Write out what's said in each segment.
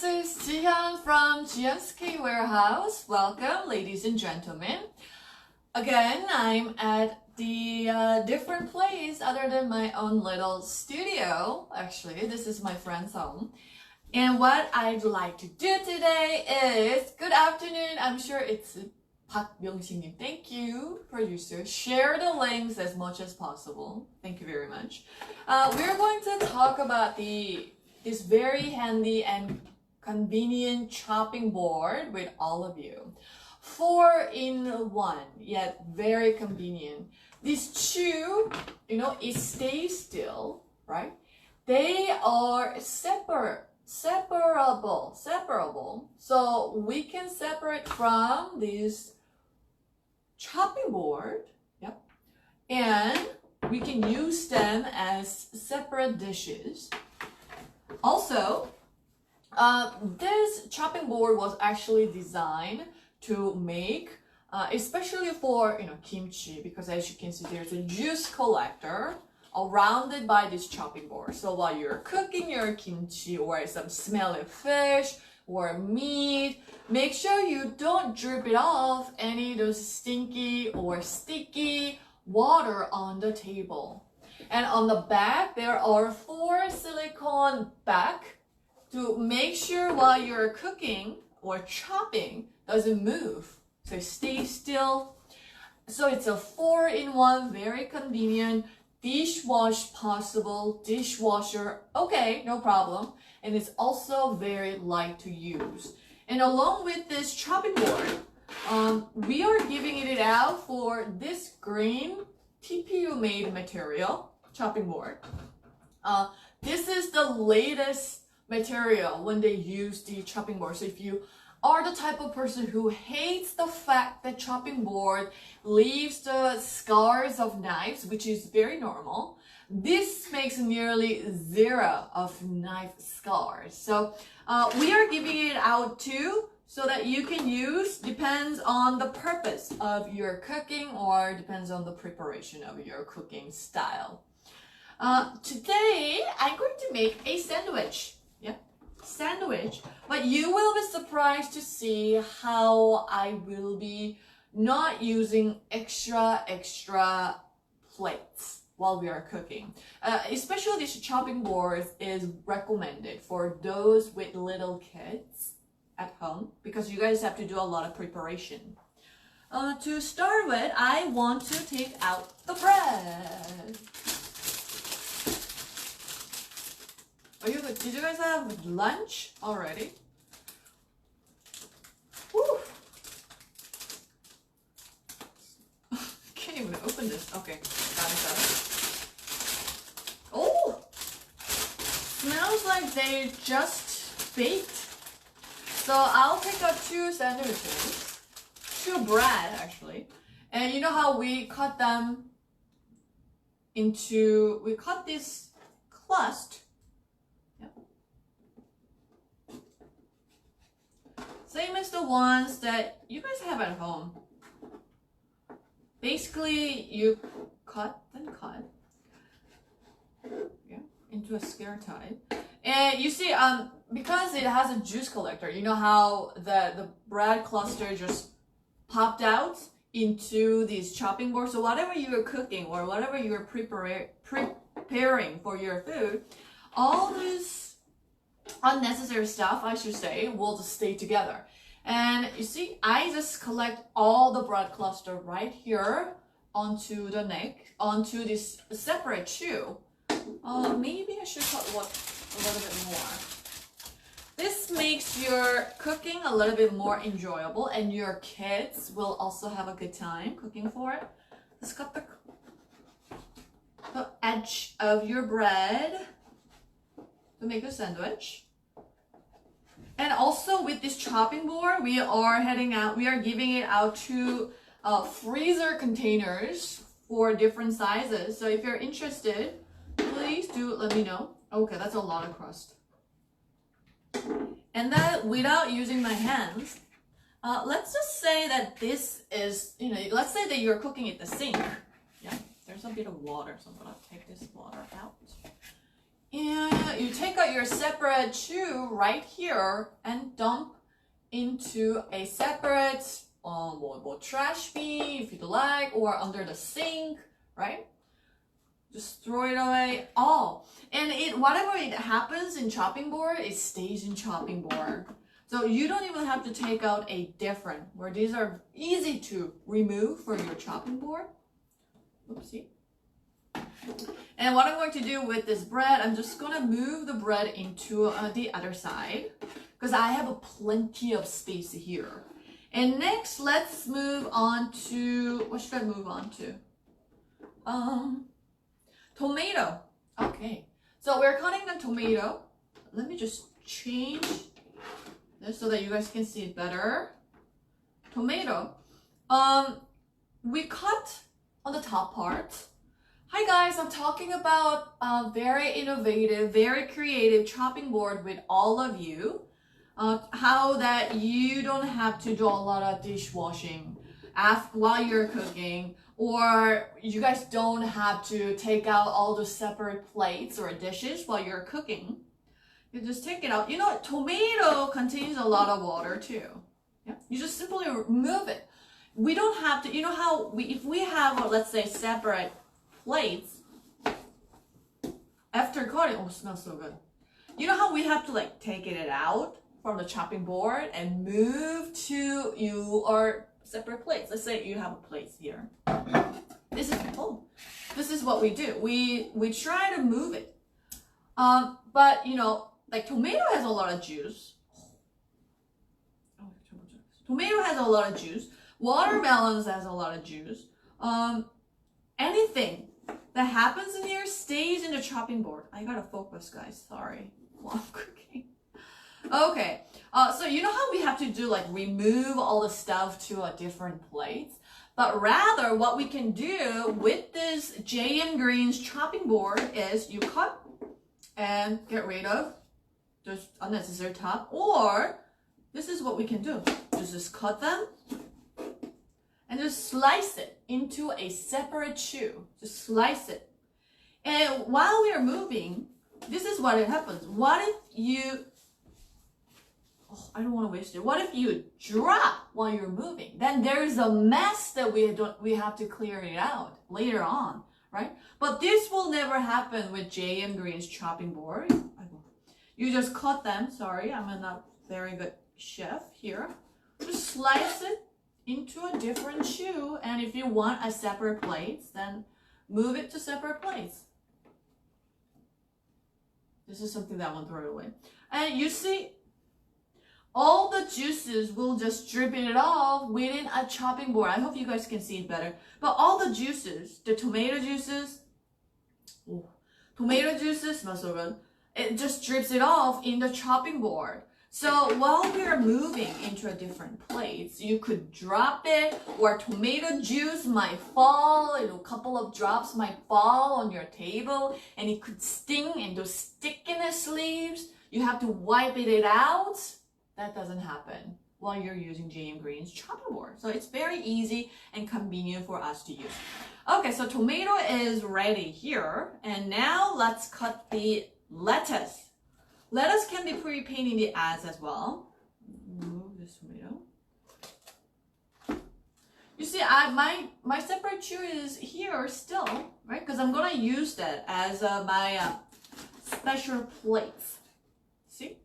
this is Jeehyun from Jeehyun's K Warehouse. Welcome, ladies and gentlemen. Again, I'm at the different place other than my own little studio. Actually, this is my friend's home. And what I'd like to do today is, good afternoon. I'm sure it's Park Myung-sik. Thank you, producer. Share the links as much as possible. Thank you very much. We're going to talk about this very handy and convenient chopping board with all of you. 4-in-1, yet very convenient. This tube, it stays still, right? They are separable. So we can separate from this chopping board, yep, and we can use them as separate dishes. Also, this chopping board was actually designed to make, especially for kimchi, because as you can see, there's a juice collector surrounded by this chopping board. So while you're cooking your kimchi or some smelly fish or meat, make sure you don't drip it off any of those stinky or sticky water on the table. And on the back, there are 4 silicone back to make sure while you're cooking or chopping doesn't move. So stay still. So it's a 4-in-1, very convenient, dishwash possible, dishwasher, okay, no problem. And it's also very light to use. And along with this chopping board, we are giving it out for this green TPU made material chopping board. This is the latest material when they use the chopping board. So if you are the type of person who hates the fact that chopping board leaves the scars of knives, which is very normal, this makes nearly 0 of knife scars. So we are giving it out too, so that you can use, depends on the purpose of your cooking or depends on the preparation of your cooking style. Today, I'm going to make a sandwich. Yep, sandwich. But you will be surprised to see how I will be not using extra plates while we are cooking. Especially this chopping board is recommended for those with little kids at home, because you guys have to do a lot of preparation. To start with, I want to take out the bread. Did you guys have lunch already? Woo. Can't even open this. Okay, got it. Oh! Smells like they just baked. So I'll take out 2 sandwiches. 2 bread, actually. And you know how we cut them into, we cut this crust. Same as the ones that you guys have at home. Basically, you cut into a square type. And you see, because it has a juice collector, you know how the bread cluster just popped out into these chopping boards. So whatever you are cooking or whatever you are preparing for your food, all this unnecessary stuff, I should say, will just stay together. And you see, I just collect all the bread cluster right here onto the neck, onto this separate shoe. Maybe I should cut a little bit more. This makes your cooking a little bit more enjoyable, and your kids will also have a good time cooking for it. Just cut the edge of your bread to make a sandwich. And also with this chopping board, we are giving it out to freezer containers for different sizes. So if you're interested, please do let me know. Okay, that's a lot of crust. And that without using my hands, let's just say that this is, let's say that you're cooking at the sink. Yeah, there's a bit of water, so I'm gonna take this water out. And you take out your separate chew right here and dump into a separate trash bin if you'd like, or under the sink, right? Just throw it away all. And whatever it happens in chopping board, it stays in chopping board. So you don't even have to take out a different, where these are easy to remove for your chopping board. Oopsie. And what I'm going to do with this bread, I'm just going to move the bread into the other side because I have plenty of space here. And next, let's move on to, what should I move on to? Tomato. Okay, so we're cutting the tomato. Let me just change this so that you guys can see it better. Tomato. We cut on the top part. Hi guys, I'm talking about a very innovative, very creative chopping board with all of you. How that you don't have to do a lot of dishwashing while you're cooking, or you guys don't have to take out all the separate plates or dishes while you're cooking. You just take it out. You know, tomato contains a lot of water too. Yeah, you just simply remove it. We don't have to, you know how if we have, let's say, separate plates, after cutting, oh, it smells so good. You know how we have to like take it out from the chopping board and move to your separate plates. Let's say you have a plate here. This is what we do. We try to move it. But you know, like tomato has a lot of juice. Tomato has a lot of juice. Watermelons has a lot of juice. Anything that happens in here stays in the chopping board. I gotta focus, guys. Sorry, while I'm cooking. Okay, so you know how we have to do like remove all the stuff to a different plate? But rather what we can do with this Jeehyun Green's chopping board is you cut and get rid of just unnecessary top, or this is what we can do. Just cut them and just slice it into a separate chew. Just slice it. And while we are moving, this is what happens. What if you, I don't want to waste it. What if you drop while you're moving? Then there's a mess that we have to clear it out later on, right? But this will never happen with Jeehyun Green's chopping board. You just cut them. Sorry, I'm not very good chef here. Just slice it into a different chew, and if you want a separate plate, then move it to separate plates. This is something that I want to throw away. And you see, all the juices will just drip it off within a chopping board. I hope you guys can see it better. But all the juices, the tomato juices smells so good. It just drips it off in the chopping board. So while we're moving into a different place, you could drop it, or tomato juice might fall, a couple of drops might fall on your table, and it could sting, and those stickiness leaves, you have to wipe it out. That doesn't happen while you're using Jeehyun Green's chopping board. So it's very easy and convenient for us to use. Okay, so tomato is ready here, and now let's cut the lettuce. Lettuce can be pretty pain in the ass as well. Remove this tomato. You see, my separate chew is here still, right? Because I'm gonna use that as my special plates. See,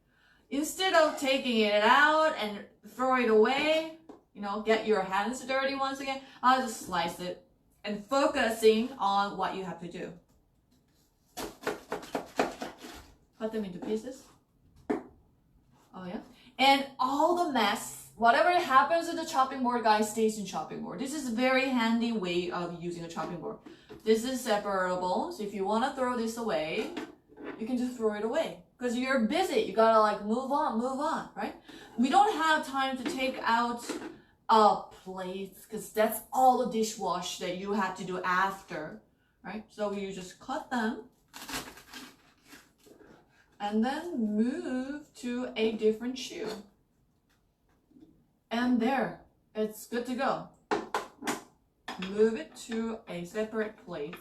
instead of taking it out and throw it away, you know, get your hands dirty once again, I'll just slice it and focusing on what you have to do. Cut them into pieces. Oh yeah. And all the mess, whatever happens with the chopping board, guys, stays in chopping board. This is a very handy way of using a chopping board. This is separable, so if you want to throw this away, you can just throw it away. Because you're busy, you gotta like move on, right? We don't have time to take out plates, because that's all the dishwash that you have to do after, right? So you just cut them and then move to a different chew. And there, it's good to go. Move it to a separate plate.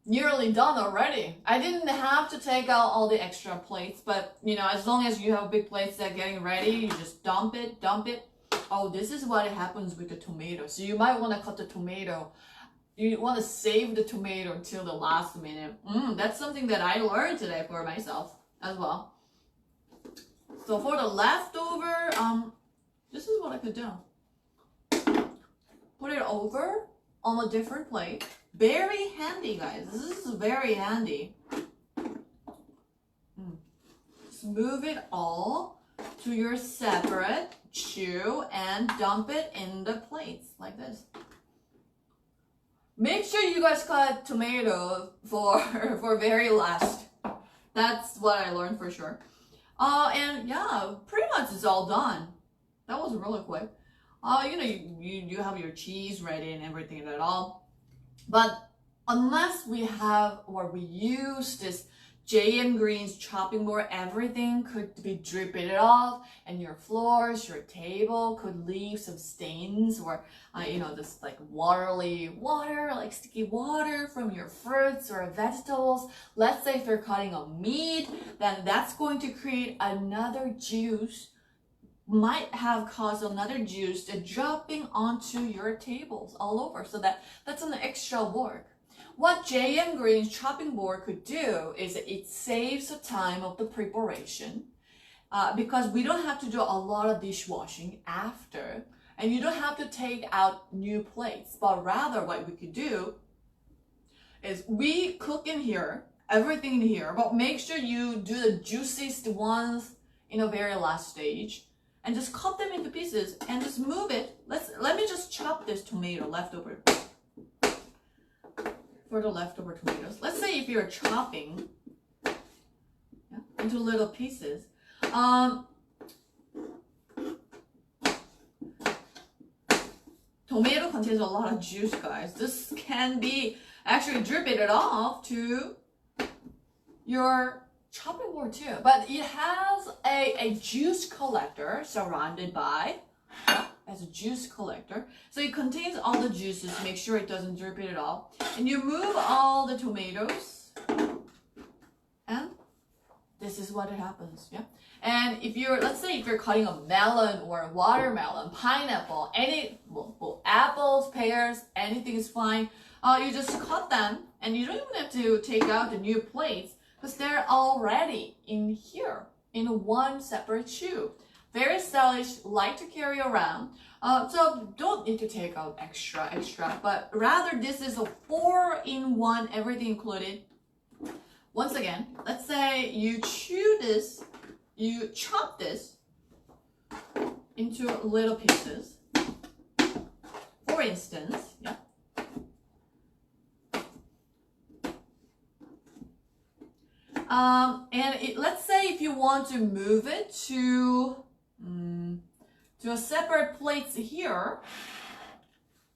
nearly done already. I didn't have to take out all the extra plates, but you know, as long as you have big plates that are getting ready, you just dump it. Oh, this is what happens with the tomato. So you might want to cut the tomato. You want to save the tomato until the last minute. That's something that I learned today for myself as well. So for the leftover, this is what I could do. Put it over on a different plate. Very handy, guys. This is very handy. Just move it all to your separate chew and dump it in the plates like this. Make sure you guys cut tomato for very last. That's what I learned for sure. And yeah, pretty much it's all done. That was really quick. You know, you have your cheese ready and everything at all. But unless we have or we use this Jeehyun Green's chopping board, everything could be dripping it off, and your floors, your table could leave some stains or you know, this like water, like sticky water from your fruits or vegetables. Let's say if you're cutting a meat, then that's going to create another juice, might have caused another juice to dropping onto your tables all over. So that's an extra work. What Jeehyun Green's chopping board could do is it saves the time of the preparation because we don't have to do a lot of dishwashing after, and you don't have to take out new plates, but rather what we could do is we cook in here, everything in here, but make sure you do the juiciest ones in a very last stage and just cut them into pieces and just move it. Let me just chop this tomato leftover. For the leftover tomatoes. Let's say if you're chopping into little pieces. Tomato contains a lot of juice, guys. This can be actually dripping it off to your chopping board too. But it has a juice collector surrounded by as a juice collector. So it contains all the juices. Make sure it doesn't drip it off. And you move all the tomatoes. And this is what happens. Yeah. And if you're, let's say if you're cutting a melon or a watermelon, pineapple, well, apples, pears, anything is fine. You just cut them and you don't even have to take out the new plates because they're already in here in one separate chew. Very stylish, light to carry around. So don't need to take out extra, but rather this is a 4-in-1, everything included. Once again, let's say you chew this, you chop this into little pieces. For instance, yeah. And let's say if you want to move it to a separate plates here,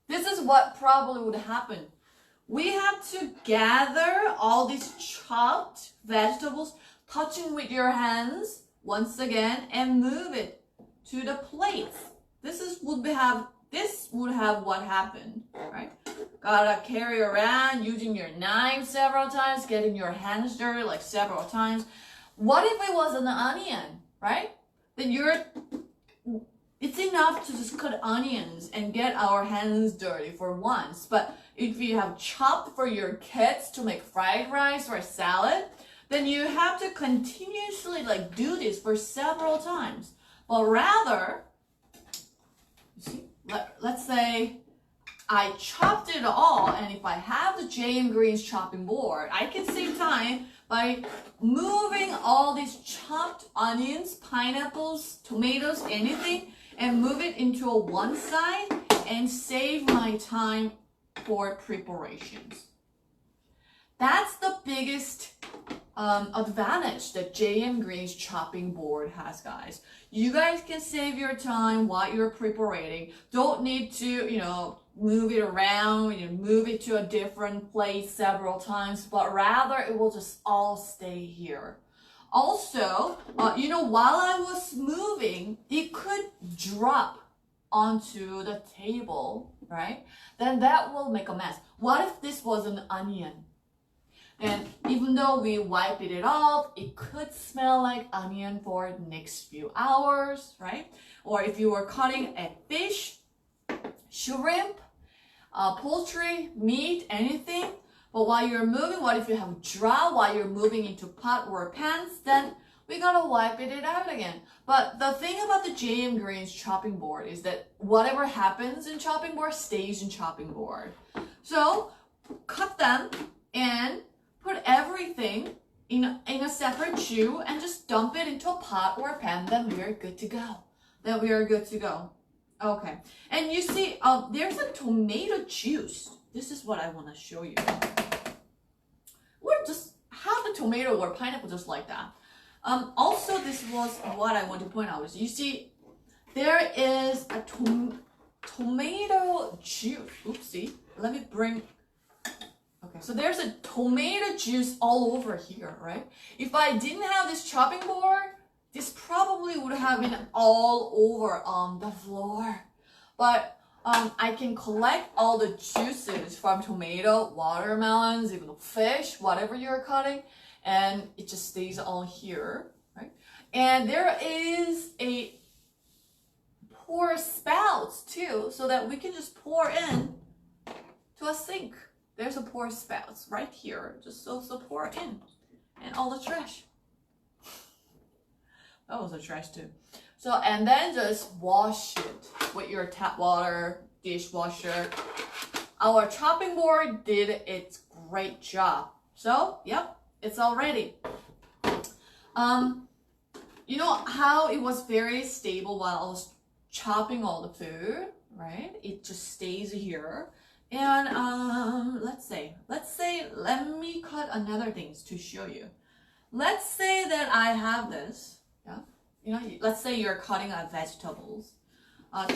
this is what probably would happen. We have to gather all these chopped vegetables, touching with your hands once again, and move it to the plates. This would have what happened, right? Gotta carry around using your knife several times, getting your hands dirty like several times. What if it was an onion, right? Then it's enough to just cut onions and get our hands dirty for once. But if you have chopped for your kids to make fried rice or salad, then you have to continuously like do this for several times. But rather, you see, let's say I chopped it all, and if I have the Jeehyun Green's chopping board, I can save time by moving all these chopped onions, pineapples, tomatoes, anything, and move it into one side and save my time for preparations. That's the biggest advantage that Jeehyun Green's chopping board has, guys. You guys can save your time while you're preparing. Don't need to, move it around, move it to a different place several times, but rather it will just all stay here. Also, while I was moving, it could drop onto the table, right? Then that will make a mess. What if this was an onion? And even though we wiped it off, it could smell like onion for the next few hours, right? Or if you were cutting a fish, shrimp, poultry, meat, anything. But while you're moving, what if you have drought while you're moving into pot or pans, then we gotta wipe it out again. But the thing about the JM Greens chopping board is that whatever happens in chopping board stays in chopping board. So cut them and put everything in a separate shoe and just dump it into a pot or a pan, then we are good to go. Then we are good to go. Okay, and you see, there's a tomato juice. This is what I want to show you. Or just have a tomato or pineapple just like that. Also, this was what I want to point out. Is you see, there is a tomato juice. Oopsie, let me bring. Okay, so there's a tomato juice all over here, right? If I didn't have this chopping board, this probably would have been all over on the floor. But I can collect all the juices from tomato, watermelons, even fish, whatever you're cutting, and it just stays on here, right? And there is a pour spouts too, so that we can just pour in to a sink. There's a pour spouts right here, just so pour in, and all the trash. That was a trash too. So, and then just wash it with your tap water, dishwasher. Our chopping board did its great job. So, yep, it's all ready. You know how it was very stable while I was chopping all the food, right? It just stays here. And let me cut another things to show you. Let's say that I have this, yeah. You know, let's say you're cutting up vegetables,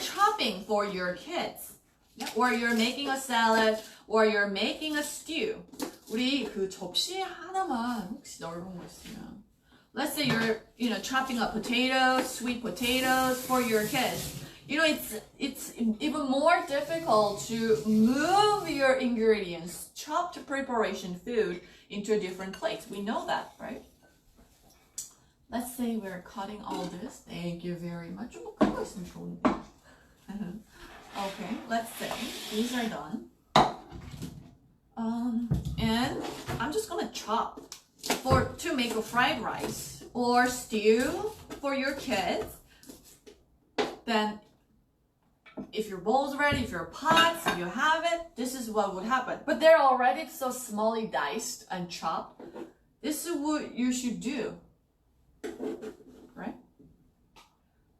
chopping for your kids, yeah? Or you're making a salad, or you're making a stew. 우리 그 접시 하나만 혹시 넓은 거 있으면. Let's say you're chopping up potatoes, sweet potatoes for your kids. You know, it's even more difficult to move your ingredients, chopped preparation food into a different place. We know that, right? Let's say we're cutting all this. Thank you very much. Okay, let's say these are done. And I'm just gonna chop to make a fried rice or stew for your kids. Then if your bowl's ready, if your pots, if you have it, this is what would happen. But they're already so smallly diced and chopped. This is what you should do, right?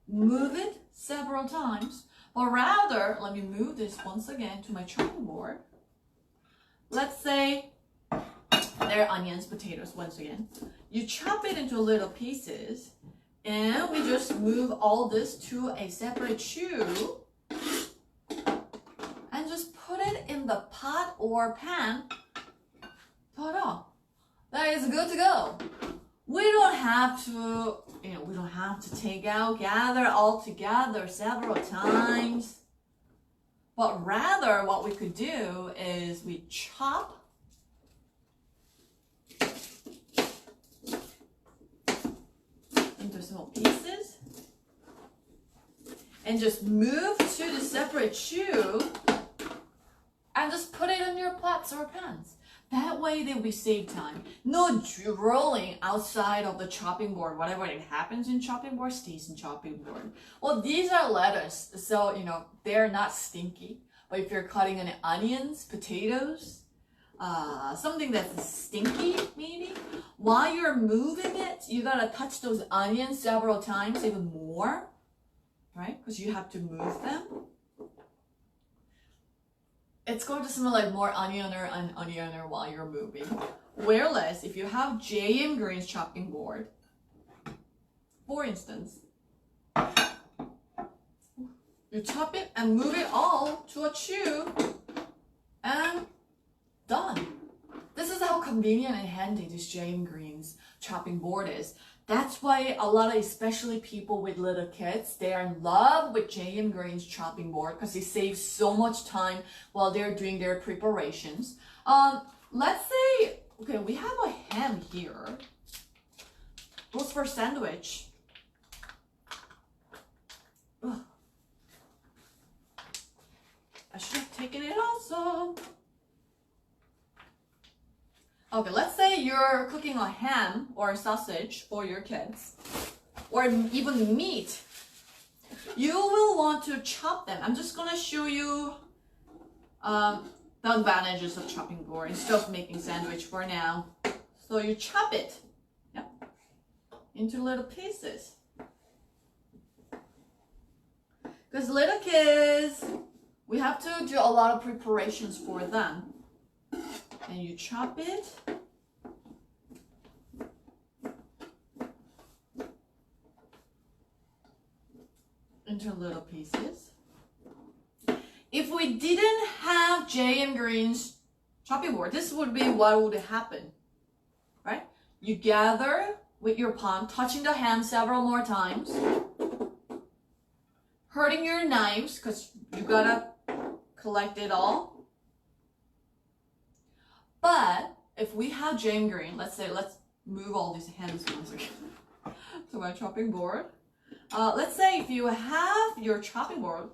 Move it several times, or rather, let me move this once again to my chopping board. Let's say they're onions, potatoes, once again. You chop it into little pieces, and we just move all this to a separate shoe and just put it in the pot or pan. Ta-da! That is good to go. We don't have to, we don't have to take out, gather all together several times. But rather, what we could do is we chop into small pieces and just move to the separate shoe and just put it in your pots or pans. That way they will save time. No rolling outside of the chopping board. Whatever it happens in chopping board stays in chopping board. Well, these are lettuce, so they're not stinky. But if you're cutting in onions, potatoes, something that's stinky maybe, while you're moving it, you gotta touch those onions several times, even more, right? Because you have to move them. It's going to smell like more onioner and onioner while you're moving. Whereas if you have JM Greens chopping board, for instance, you chop it and move it all to a chew and done. This is how convenient and handy this JM Greens chopping board is. That's why a lot of, especially people with little kids, they are in love with JM Greens chopping board because it saves so much time while they're doing their preparations. Let's say Okay, we have a ham here. Goes for sandwich. Ugh. I should have taken it also. Okay, let's say you're cooking a ham or a sausage for your kids, or even meat. You will want to chop them. I'm just gonna show you the advantages of chopping board instead of making sandwich for now. So you chop it, yep, into little pieces. Because little kids, we have to do a lot of preparations for them. And you chop it. Into little pieces. If we didn't have Jeehyun Green's chopping board, this would be what would happen, right? You gather with your palm, touching the hand several more times, hurting your knives because you gotta collect it all. But if we have Jeehyun Green, let's move all these hands once again to my chopping board. Let's say if you have your chopping board,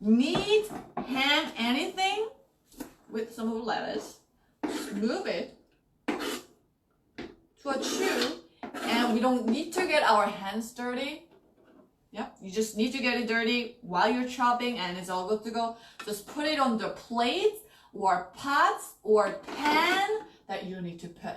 meat, ham, anything with some of the lettuce, move it to a chew, and we don't need to get our hands dirty. Yep, you just need to get it dirty while you're chopping and it's all good to go. Just put it on the plates or pots or pan that you need to put.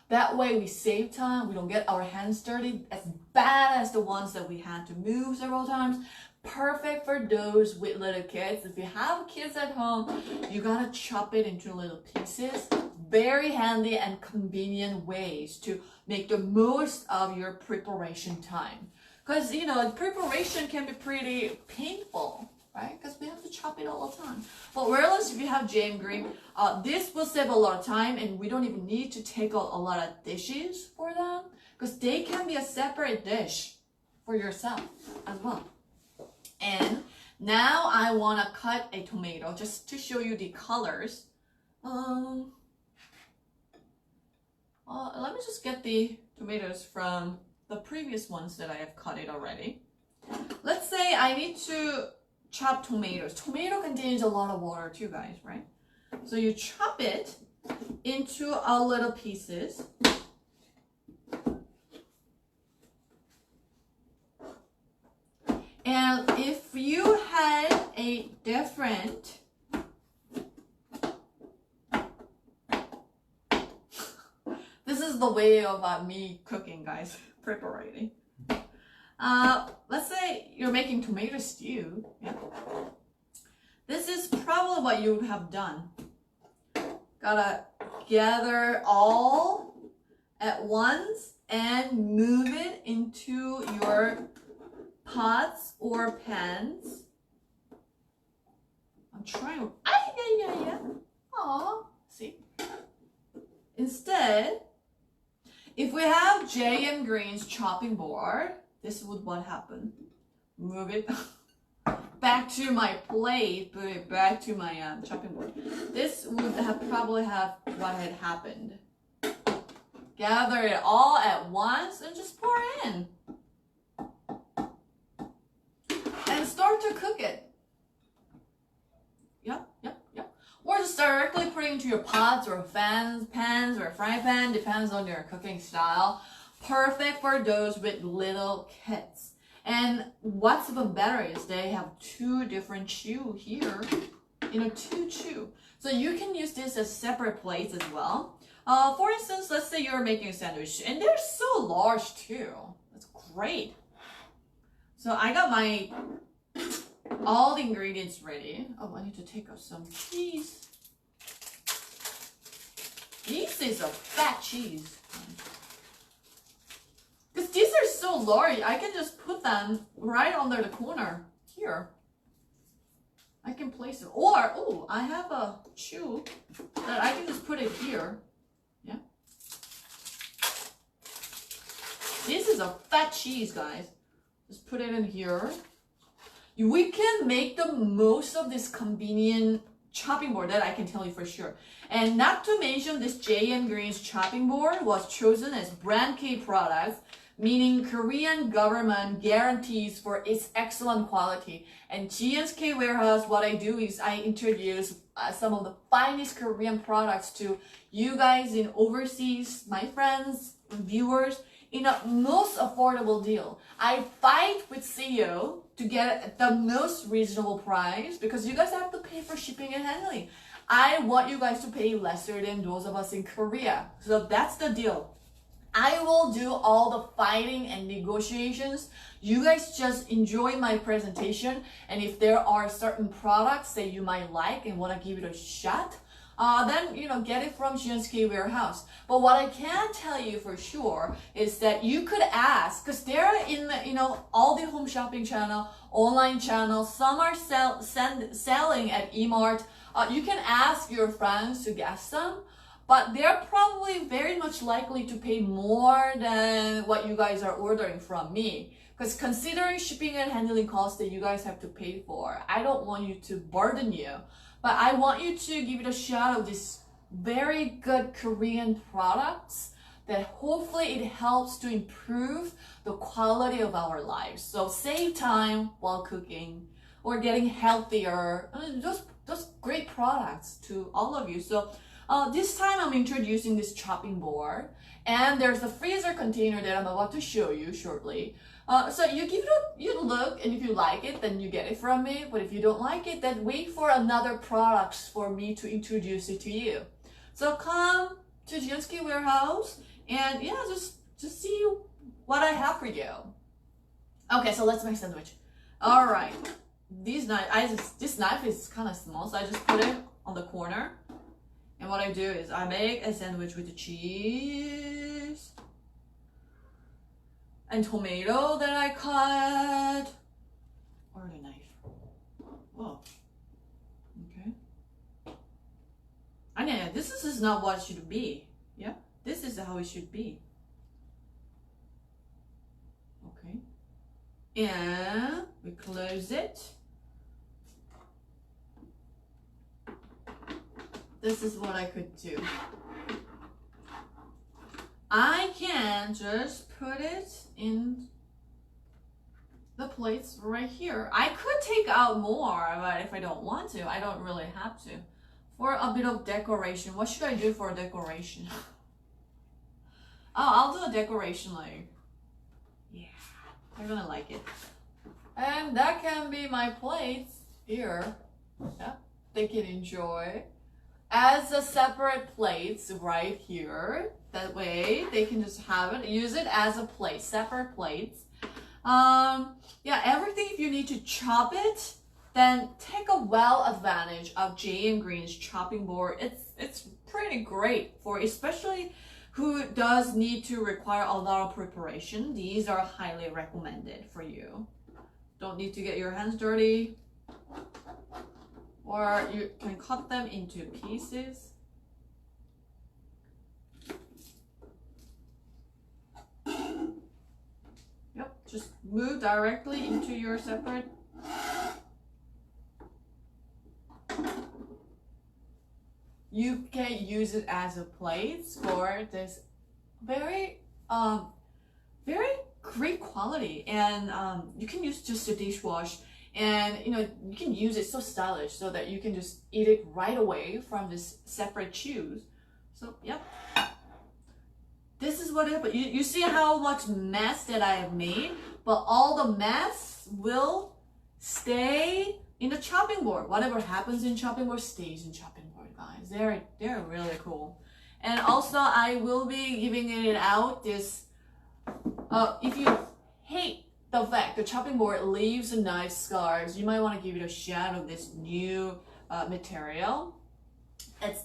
That way we save time, we don't get our hands dirty as bad as the ones that we had to move several times. Perfect for those with little kids. If you have kids at home, you gotta chop it into little pieces. Very handy and convenient ways to make the most of your preparation time. Because, you know, preparation can be pretty painful, right? Because we have to chop it all the time. But whereas if you have Jeehyun Green, this will save a lot of time and we don't even need to take out a lot of dishes for them. Because they can be a separate dish for yourself as well. And now I want to cut a tomato just to show you the colors. Let me just get the tomatoes from the previous ones that I have cut it already. Let's say I need to chop tomatoes. Tomato contains a lot of water too, guys, right? So you chop it into a little pieces. And if you had a different this is the way of me cooking, guys, preparing. Let's say you're making tomato stew. Yeah. This is probably what you would have done. Gotta gather all at once and move it into your pots or pans. I'm trying to, Aw, see? Instead, if we have Jeehyun Green's chopping board, this would what happen. Move it back to my plate, put it back to my chopping board. This would have probably have what had happened. Gather it all at once and just pour in. And start to cook it. Yep. Or just directly put it into your pots or pans or frying pan, depends on your cooking style. Perfect for those with little kids. And what's even better is they have two different chew here. Two chew. So you can use this as separate plates as well. For instance, let's say you're making a sandwich and they're so large too. That's great. So I got my all the ingredients ready. Oh, I need to take out some cheese. This is a fat cheese. Because these are so large, I can just put them right under the corner here. I can place it. Or, oh, I have a chew that I can just put it here. Yeah. This is a fat cheese, guys. Just put it in here. We can make the most of this convenient chopping board, that I can tell you for sure. And not to mention, this Jeehyun Green's chopping board was chosen as brand K products, meaning Korean government guarantees for its excellent quality. And Jeehyun's K Warehouse, what I do is I introduce some of the finest Korean products to you guys in overseas, my friends, viewers, in a most affordable deal. I fight with CEO to get the most reasonable price because you guys have to pay for shipping and handling. I want you guys to pay lesser than those of us in Korea. So that's the deal. I will do all the fighting and negotiations. You guys just enjoy my presentation. And if there are certain products that you might like and want to give it a shot, then, get it from Jeehyun's K Warehouse. But what I can tell you for sure is that you could ask, because they're in the, all the home shopping channel, online channels, some are selling at eMart. You can ask your friends to get some, but they're probably very much likely to pay more than what you guys are ordering from me. Because considering shipping and handling costs that you guys have to pay for, I don't want you to burden you. But I want you to give it a shot of these very good Korean products that hopefully it helps to improve the quality of our lives. So save time while cooking or getting healthier. Those great products to all of you. So this time I'm introducing this chopping board, and there's a freezer container that I'm about to show you shortly. So you give it you look, and if you like it, then you get it from me. But if you don't like it, then wait for another products for me to introduce it to you. So come to Jeehyun's K Warehouse, and yeah, just see what I have for you. Okay, so let's make sandwich. All right, this knife is kind of small, so I just put it on the corner. And what I do is I make a sandwich with the cheese and tomato that I cut. Or the knife. Whoa. Okay. I know this is not what it should be. Yeah, this is how it should be. Okay. And we close it. This is what I could do. I can just put it in the plates right here. I could take out more, but if I don't want to, I don't really have to. For a bit of decoration, what should I do for a decoration? Oh, I'll do a decoration like, yeah, they're gonna like it. And that can be my plates here. Yeah, they can enjoy as a separate plates right here. That way they can just have it, use it as a plate, separate plates. Yeah, everything, if you need to chop it, then take a well advantage of Jeehyun Green's chopping board. It's pretty great for especially who does need to require a lot of preparation. These are highly recommended for you. Don't need to get your hands dirty. Or you can cut them into pieces. Yep, just move directly into your separate. You can use it as a plate for this very great quality, and you can use just a dishwash. And you can use it so stylish so that you can just eat it right away from this separate chutes. So yep, this is what it. But you see how much mess that I have made, but all the mess will stay in the chopping board. Whatever happens in chopping board stays in chopping board, guys. They're really cool. And also I will be giving it out this. If you hate the fact the chopping board leaves knife scars, you might want to give it a shot of this new material.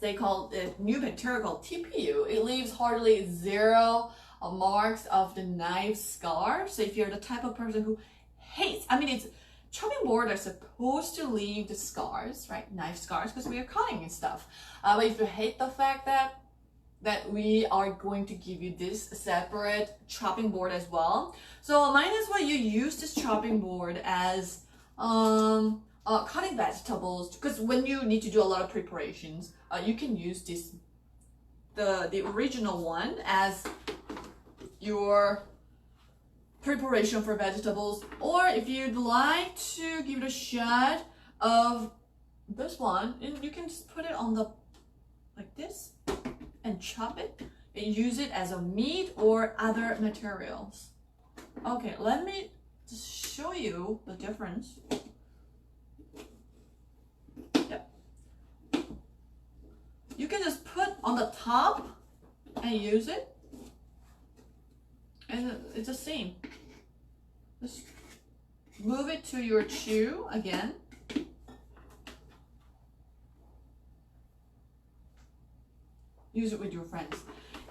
They call it new material called TPU. It leaves hardly 0 marks of the knife scar. So if you're the type of person who hates, it's chopping board are supposed to leave the scars, right? Knife scars, because we are cutting and stuff. But if you hate the fact that we are going to give you this separate chopping board as well. So might as well you use this chopping board as a cutting vegetables, because when you need to do a lot of preparations, you can use this, the original one as your preparation for vegetables. Or if you'd like to give it a shot of this one, you can just put it on the, like this, and chop it and use it as a meat or other materials. Okay, let me just show you the difference. Yep. You can just put on the top and use it, and it's the same. Just move it to your chew again. Use it with your friends.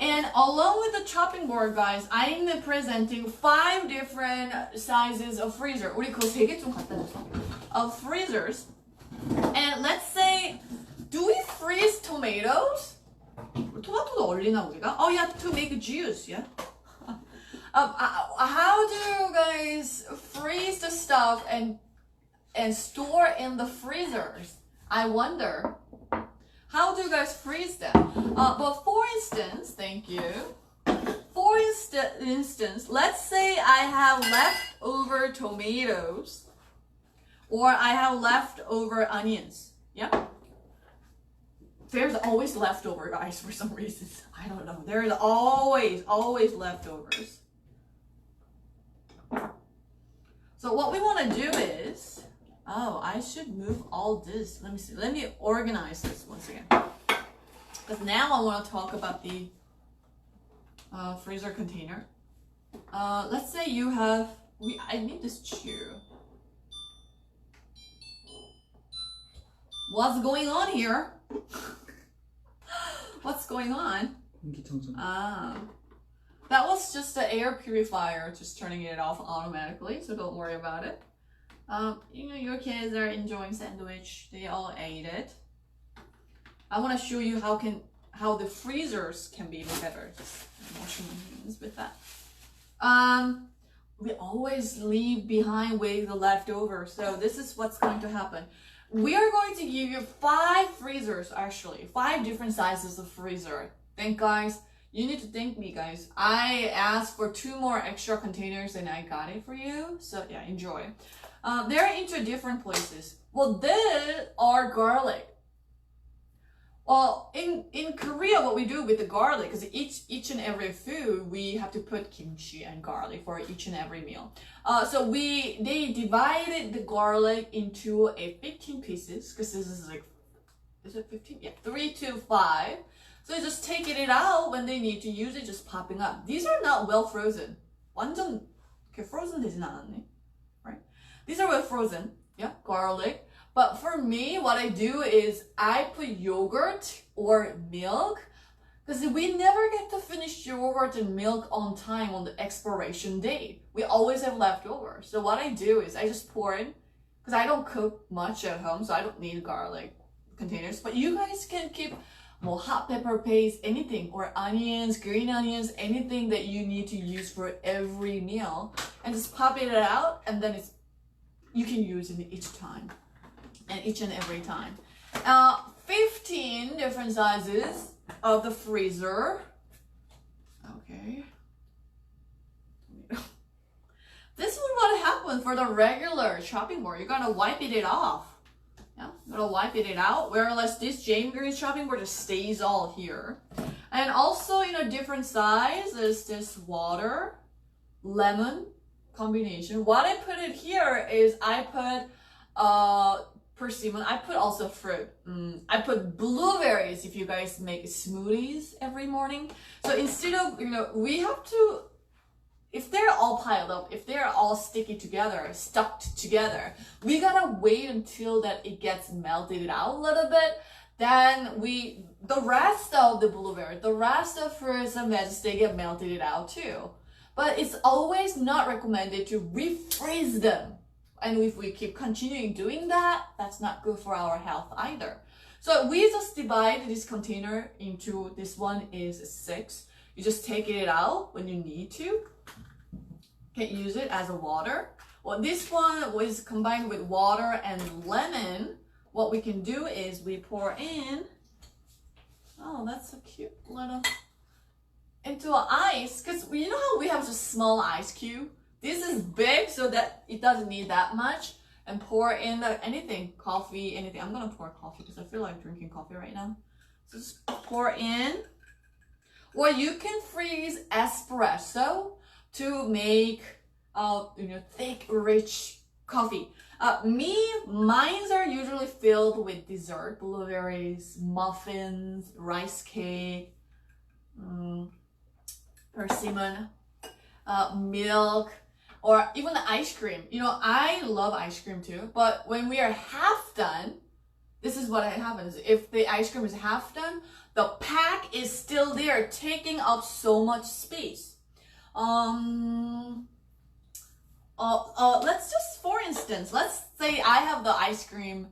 And along with the chopping board, guys, I'm presenting 5 different sizes of freezer. 우리 그거 3개 좀 갖다 줬어. Of freezers. And let's say, do we freeze tomatoes? 토마토도 얼리나 우리가? Oh yeah, to make juice, yeah. How do you guys freeze the stuff and store in the freezers? I wonder. How do you guys freeze them? But for instance, thank you. For instance, let's say I have leftover tomatoes, or I have leftover onions. Yeah. There's always leftover, guys, for some reason. I don't know. There's always leftovers. So what we want to do is, oh, I should move all this. Let me see. Let me organize this once again. Because now I want to talk about the freezer container. Let's say you have, I need this chew. What's going on here? What's going on? That was just the air purifier, just turning it off automatically, so don't worry about it. You know, your kids are enjoying sandwich. They all ate it. I want to show you how the freezers can be better. Just washing my hands with that. We always leave behind with the leftovers, so this is what's going to happen. We are going to give you 5 freezers, actually. 5 different sizes of freezer. Thank guys. You need to thank me, guys. I asked for 2 more extra containers and I got it for you. So yeah, enjoy. They're into different places. Well, these are garlic. Well, in Korea, what we do with the garlic, because each and every food, we have to put kimchi and garlic for each and every meal. So they divided the garlic into a 15 pieces, because this is like, is it 15? Yeah, 3 to 5. So you just taking it out when they need to use it, just popping up. These are not well frozen. 완전 이렇게 frozen 되진 않았네, right? These are well frozen, yeah, garlic. But for me, what I do is I put yogurt or milk, because we never get to finish yogurt and milk on time on the expiration date. We always have leftovers. So what I do is I just pour in, because I don't cook much at home, so I don't need garlic containers. But you guys can keep more hot pepper paste, anything, or onions, green onions, anything that you need to use for every meal, and just pop it out, and then you can use it each time. And each and every time. 15 different sizes of the freezer. Okay. This is what happened for the regular chopping board. You gotta wipe it off. Yeah, you gotta wipe it out. Whereas this Jane Green chopping board just stays all here. And also in a different size is this water, lemon combination. What I put in here is I put persimmon. I put also fruit. I put blueberries if you guys make smoothies every morning. So instead of, we have to, if they're all piled up, if they're all sticky together, stuck together, we gotta wait until that it gets melted out a little bit. Then the rest of the blueberries, the rest of fruits and veggies, they get melted out too. But it's always not recommended to refreeze them. And if we keep continuing doing that, that's not good for our health either. So we just divide this container into, this one is 6. You just take it out when you need to. You can use it as a water. Well, this one was combined with water and lemon. What we can do is we pour in, oh, that's a cute little, into an ice, because you know how we have a small ice cube? This is big so that it doesn't need that much. And pour in anything, coffee, anything. I'm gonna pour coffee because I feel like drinking coffee right now. So just pour in. Or you can freeze espresso to make thick, rich coffee. Mine are usually filled with dessert, blueberries, muffins, rice cake, persimmon, milk, or even the ice cream. You know, I love ice cream too, but when we are half done, this is what happens. If the ice cream is half done, the pack is still there, taking up so much space. Let's just, for instance, let's say I have the ice cream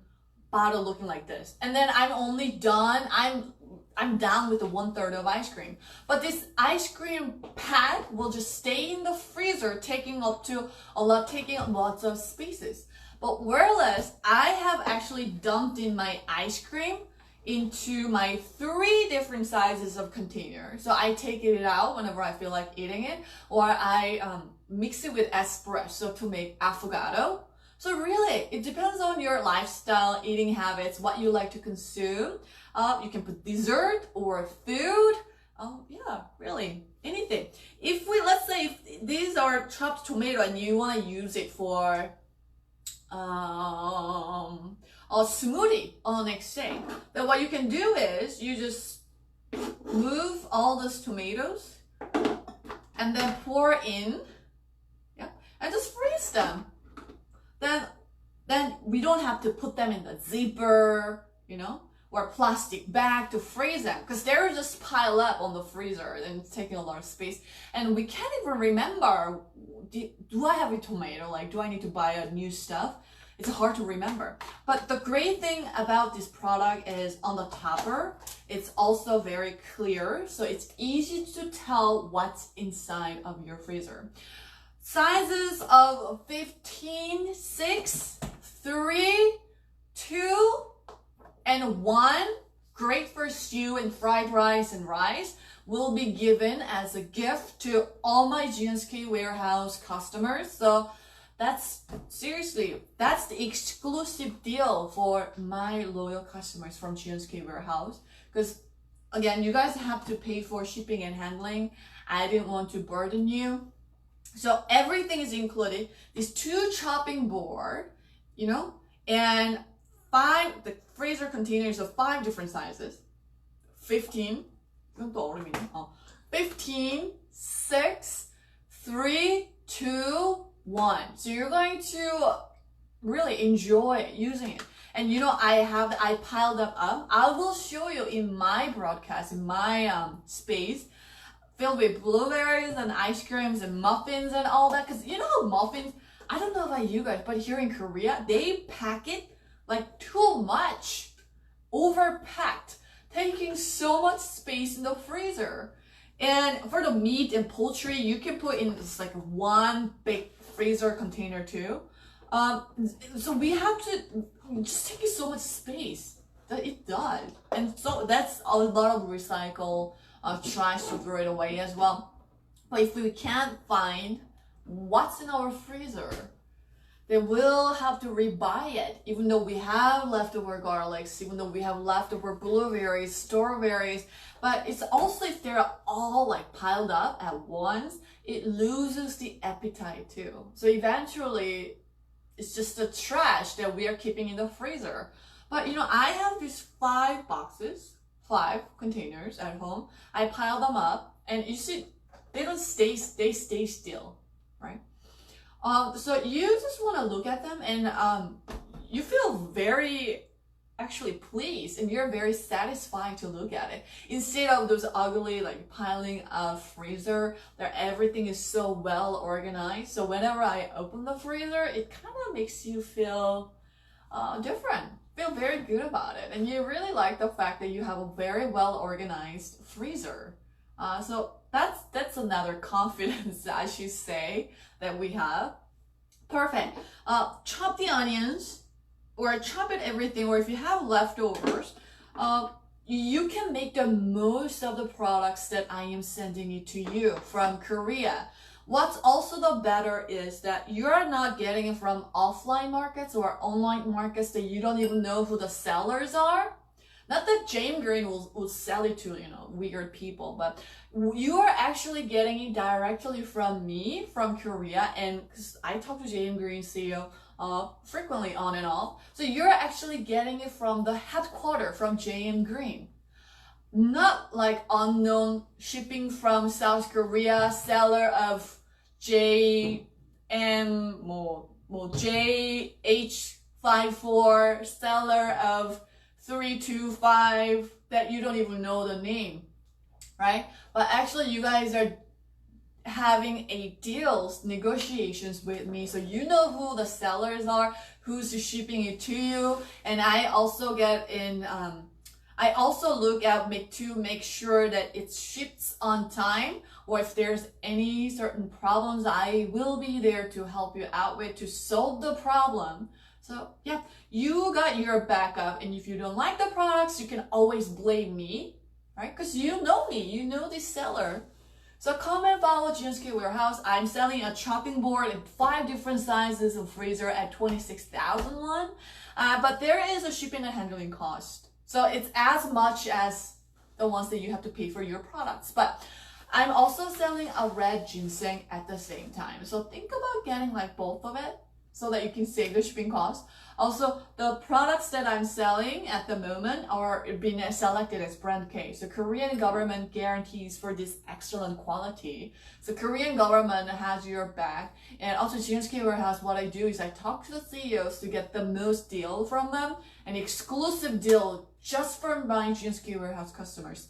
bottle looking like this, and then I'm only done, I'm down with the 1/3 of ice cream. But this ice cream pack will just stay in the freezer, taking up lots of spaces. But whereas I have actually dumped in my ice cream into my 3 different sizes of container. So I take it out whenever I feel like eating it, or I mix it with espresso to make affogato. So really, it depends on your lifestyle, eating habits, what you like to consume. You can put dessert or food. Yeah, really, anything. Let's say if these are chopped tomato and you want to use it for a smoothie on the next day, then what you can do is you just move all those tomatoes and then pour in, yeah, and just freeze them. Then we don't have to put them in the zipper, or plastic bag to freeze them, because they're just pile up on the freezer and it's taking a lot of space. And we can't even remember, do I have a tomato? Like, do I need to buy a new stuff? It's hard to remember. But the great thing about this product is on the topper, it's also very clear. So it's easy to tell what's inside of your freezer. Sizes of 15, 6, 3, 2, and 1, great for stew and fried rice and rice, will be given as a gift to all my Jeehyun warehouse customers. So that's the exclusive deal for my loyal customers from Jeehyun warehouse. Because again, you guys have to pay for shipping and handling. I didn't want to burden you. So everything is included. These 2 chopping board, and 5, the freezer containers of 5 different sizes. 15, 15, 6, 3, 2, 1. So you're going to really enjoy using it. And I piled up. I will show you in my broadcast, in my space, filled with blueberries and ice creams and muffins and all that. Because muffins, I don't know about you guys, but here in Korea, they pack it like too much, overpacked, taking so much space in the freezer. And for the meat and poultry, you can put in just like 1 big freezer container too. So we have to just take so much space that it does. And so that's a lot of recycle trash to throw it away as well. But if we can't find what's in our freezer, then we'll have to rebuy it, even though we have leftover garlics, even though we have leftover blueberries, strawberries. But it's also, if they're all like piled up at once, it loses the appetite too. So eventually, it's just the trash that we are keeping in the freezer. But I have these 5 boxes, 5 containers at home. I pile them up, and you see, they stay still, right? So you just want to look at them, and you feel very actually pleased, and you're very satisfied to look at it, instead of those ugly like piling of freezer that everything is so well organized. So whenever I open the freezer, it kind of makes you feel different, feel very good about it, and you really like the fact that you have a very well organized freezer. So that's another confidence, I should say, that we have. Perfect. Chop the onions or chop it everything, or if you have leftovers, you can make the most of the products that I am sending it to you from Korea. What's also the better is that you're not getting it from offline markets or online markets that you don't even know who the sellers are. Not that Jeehyun Green will sell it to, weird people, but you are actually getting it directly from me, from Korea, and cause I talk to Jeehyun Green CEO frequently on and off. So you're actually getting it from the headquarters, from Jeehyun Green. Not like unknown shipping from South Korea, seller of JH54, seller of 325 that you don't even know the name, right? But actually you guys are having a deals negotiations with me, so you know who the sellers are, who's shipping it to you. And I also get in I also look at make sure that it ships on time, or if there's any certain problems, I will be there to help you out with, to solve the problem. So yeah, you got your backup, and if you don't like the products, you can always blame me, right? Because you know me, you know the seller. So come and follow Jeehyun's Warehouse. I'm selling a chopping board in 5 different sizes of freezer at 26,000 won. But there is a shipping and handling cost. So it's as much as the ones that you have to pay for your products. But I'm also selling a red ginseng at the same time. So think about getting like both of it so that you can save the shipping cost. Also, the products that I'm selling at the moment are being selected as brand K. So Korean government guarantees for this excellent quality. So Korean government has your back. And also Jeehyun's Warehouse, what I do is I talk to the CEOs to get the most deal from them, an exclusive deal just for my Jeehyun's Warehouse customers.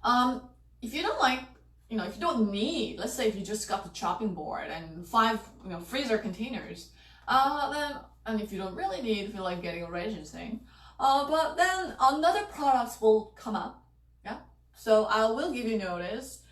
If you don't like, if you don't need, let's say if you just got the chopping board and 5, freezer containers, and if you don't really need, feel like getting a red ginseng, but then another products will come up, yeah. So I will give you notice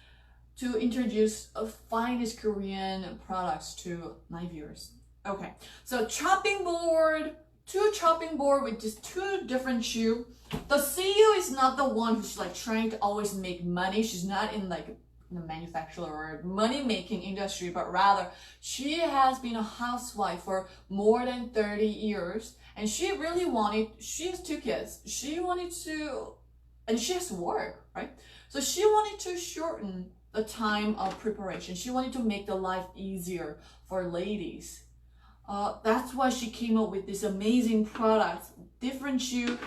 to introduce a finest Korean products to my viewers. Okay, so chopping board, 2 chopping board with just 2 different shoe. The CEO is not the one who's like trying to always make money. She's not in like the manufacturer or money-making industry, but rather she has been a housewife for more than 30 years, and she really she has 2 kids. She wanted to, and she has to work, right? So she wanted to shorten the time of preparation. She wanted to make the life easier for ladies. That's why she came up with this amazing product, different shoe.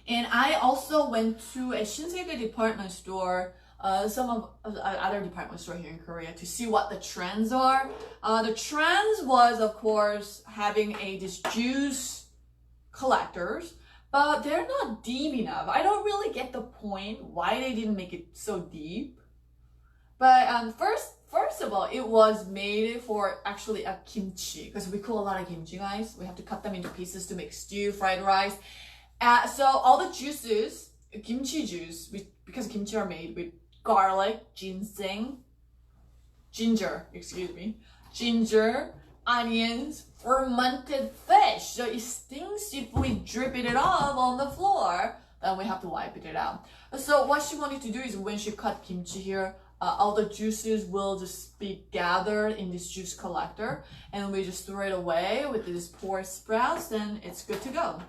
And I also went to a Shinsegae department store, some of other department store here in Korea, to see what the trends are. The trends was, of course, having these juice collectors, but they're not deep enough. I don't really get the point why they didn't make it so deep. But first of all, it was made for actually a kimchi, because we cook a lot of kimchi, guys. We have to cut them into pieces to make stew, fried rice. So all the juices, kimchi juice, because kimchi are made with garlic, ginger, onions, fermented fish. So it stinks if we drip it off on the floor, then we have to wipe it out. So what she wanted to do is when she cut kimchi here, all the juices will just be gathered in this juice collector, and we just throw it away with this pork sprouts, and it's good to go.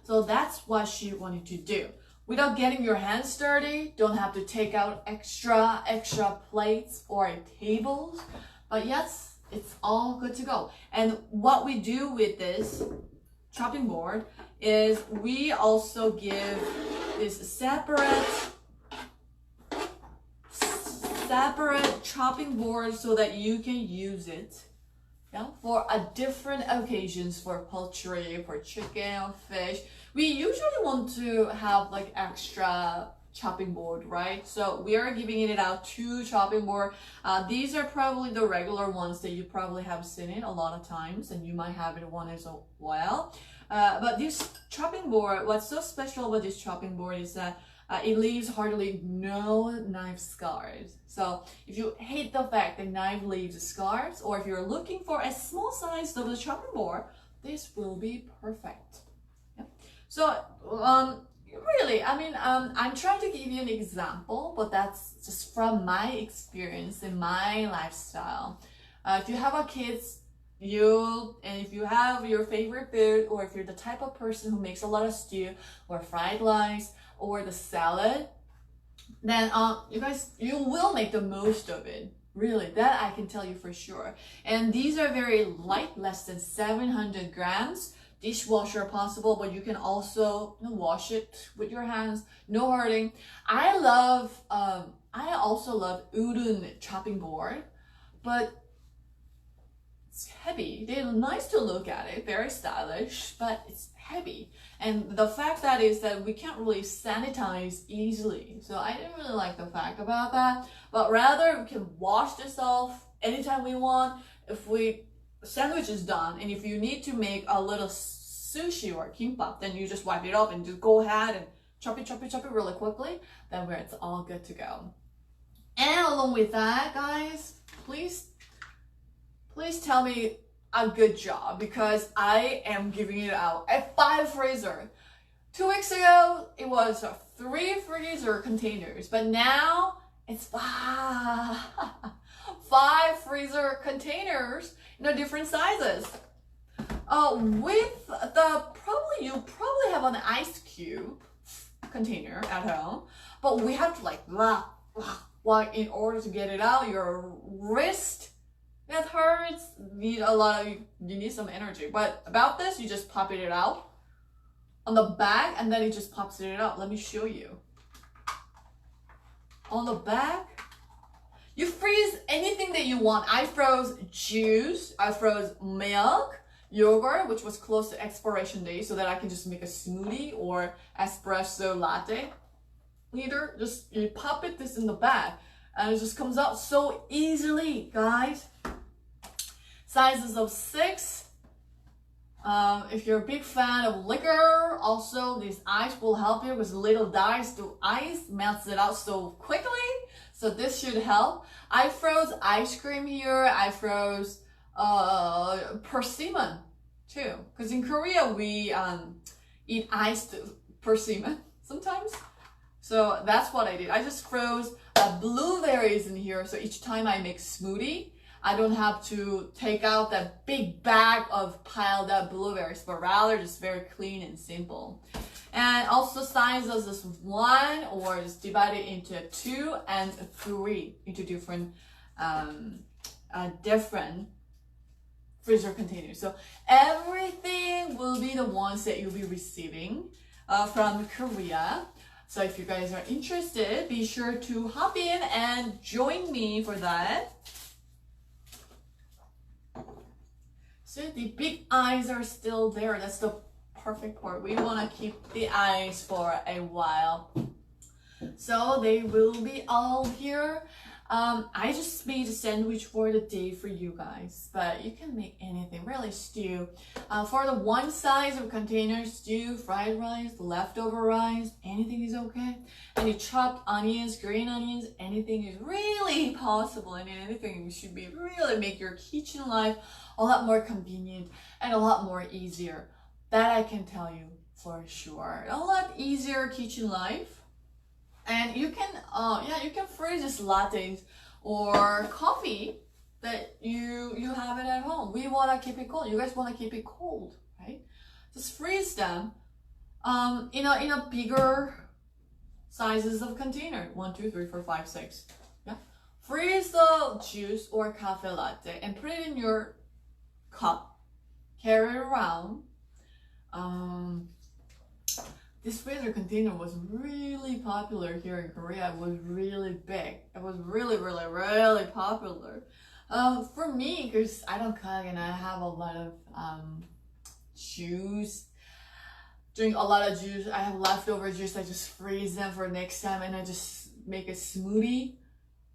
So that's what she wanted to do. Without getting your hands dirty, don't have to take out extra plates or tables. But yes, it's all good to go. And what we do with this chopping board is we also give this separate chopping board so that you can use it, yeah, for a different occasions, for poultry, for chicken or fish. We usually want to have like extra chopping board, right? So we are giving it out 2 chopping board. These are probably the regular ones that you probably have seen it a lot of times, and you might have it one as well. But this chopping board, what's so special about this chopping board is that It leaves hardly no knife scars. So if you hate the fact that knife leaves scars, or if you're looking for a small size of the chopping board, this will be perfect. Yeah. So really, I mean, I'm trying to give you an example, but that's just from my experience and my lifestyle. If you have a kids, and if you have your favorite food, or if you're the type of person who makes a lot of stew or fried rice or the salad, then you will make the most of it. Really, that I can tell you for sure. And these are very light, less than 700 grams. Dishwasher possible, but you can also wash it with your hands, no hurting. I also love udon chopping board, but it's heavy. They're nice to look at it, very stylish, but it's heavy. And the fact that is that we can't really sanitize easily. So I didn't really like the fact about that. But rather, we can wash this off anytime we want. If sandwich is done, and if you need to make a little sushi or kimbap, then you just wipe it off and just go ahead and chop it really quickly. Then where it's all good to go. And along with that, guys, please tell me a good job, because I am giving it out at 5 freezer. 2 weeks ago, it was 3 freezer containers, but now it's 5 freezer containers in different sizes. With you probably have an ice cube container at home, but we have to in order to get it out, your wrist, that hurts, you need some energy. But about this, you just pop it out on the back, and then it just pops it out. Let me show you. On the back, you freeze anything that you want. I froze juice, I froze milk, yogurt, which was close to expiration date, so that I can just make a smoothie or espresso latte. Either just you pop this in the bag, and it just comes out so easily, guys. Sizes of 6. If you're a big fan of liquor, also this ice will help you, because little dice to ice melts it out so quickly. So this should help. I froze ice cream here. I froze persimmon too, because in Korea we eat iced persimmon sometimes. So that's what I did. I just froze blueberries in here, so each time I make smoothie, I don't have to take out that big bag of piled up blueberries, but rather just very clean and simple. And also sizes is 1, or just divided into 2 and 3 into different freezer containers. So everything will be the ones that you'll be receiving from Korea. So if you guys are interested, be sure to hop in and join me for that. So the big eyes are still there. That's the perfect part. We want to keep the eyes for a while. So they will be all here. I just made a sandwich for the day for you guys, but you can make anything, really stew. For the one size of container, stew, fried rice, leftover rice, anything is okay. Any chopped onions, green onions, anything is really possible, and anything should be really make your kitchen life a lot more convenient and a lot more easier. That I can tell you for sure. A lot easier kitchen life. And you can freeze this lattes or coffee that you have it at home. We want to keep it cold. You guys want to keep it cold, right? Just freeze them in a bigger sizes of container. 1, 2, 3, 4, 5, 6. Yeah. Freeze the juice or cafe latte and put it in your cup. Carry it around. This freezer container was really popular here in Korea. It was really big. It was really, really, really popular. For me, because I don't cook and I have a lot of juice. Drink a lot of juice. I have leftover juice. I just freeze them for next time, and I just make a smoothie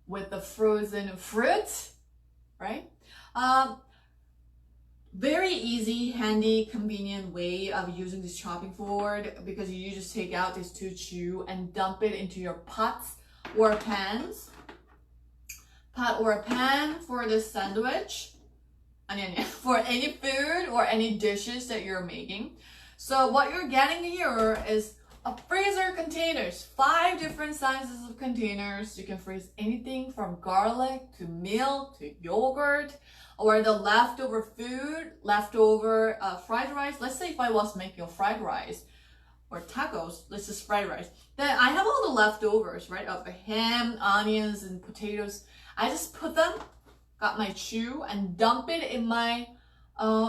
with the frozen fruit, right? Very easy, handy, convenient way of using this chopping board because you just take out these two chew and dump it into your pots or pans. Pot or pan for the sandwich. For any food or any dishes that you're making. So what you're getting here is a freezer containers, 5 different sizes of containers. You can freeze anything from garlic to milk to yogurt or the leftover food, leftover fried rice. Let's say if I was making a fried rice or tacos, let's just fried rice. Then I have all the leftovers, right, of the ham, onions, and potatoes. I just put them, got my chew, and dump it in my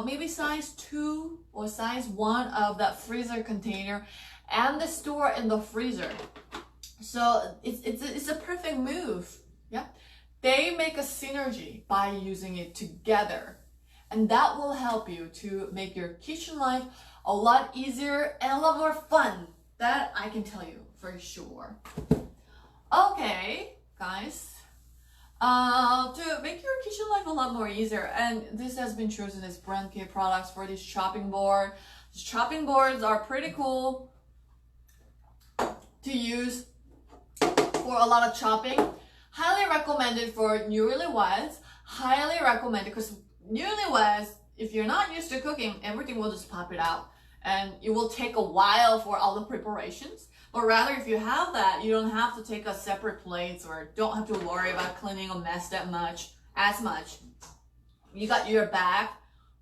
maybe size 2 or size 1 of that freezer container and the store in the freezer. So it's a perfect move. Yeah, they make a synergy by using it together, and that will help you to make your kitchen life a lot easier and a lot more fun. That I can tell you for sure. Okay, guys. To make your kitchen life a lot more easier, and this has been chosen as brand kit products for this chopping board. These chopping boards are pretty cool to use for a lot of chopping. Highly recommended for newlyweds. Highly recommended because newlyweds, if you're not used to cooking, everything will just pop it out, and it will take a while for all the preparations. But rather, if you have that, you don't have to take a separate plates or don't have to worry about cleaning a mess as much. You got your bag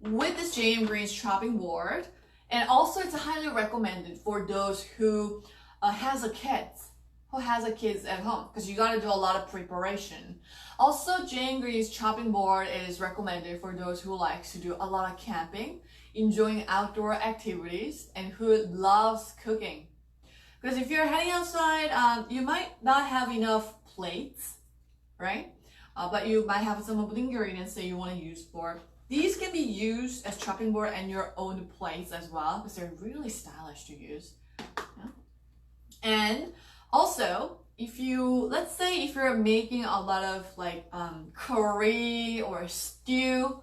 with this Jeehyun Green's chopping board. And also, it's highly recommended for those who has a kids at home, because you got to do a lot of preparation. Also, Jeehyun Green's chopping board is recommended for those who likes to do a lot of camping, enjoying outdoor activities, and who loves cooking. Because if you're heading outside, you might not have enough plates, right? But you might have some of the ingredients that you want to use for. These can be used as chopping board and your own plates as well, because they're really stylish to use. Yeah. And also, let's say if you're making a lot of like curry or stew,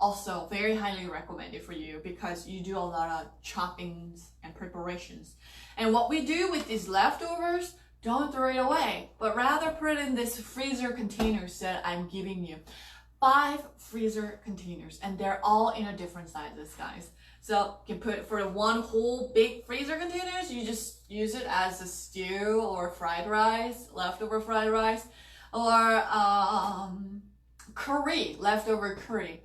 also very highly recommended for you because you do a lot of choppings and preparations. And what we do with these leftovers, don't throw it away, but rather put it in this freezer containers that I'm giving you. 5 freezer containers, and they're all in a different sizes, guys. So you can put for one whole big freezer containers, you just use it as a stew or fried rice, leftover fried rice, or curry, leftover curry.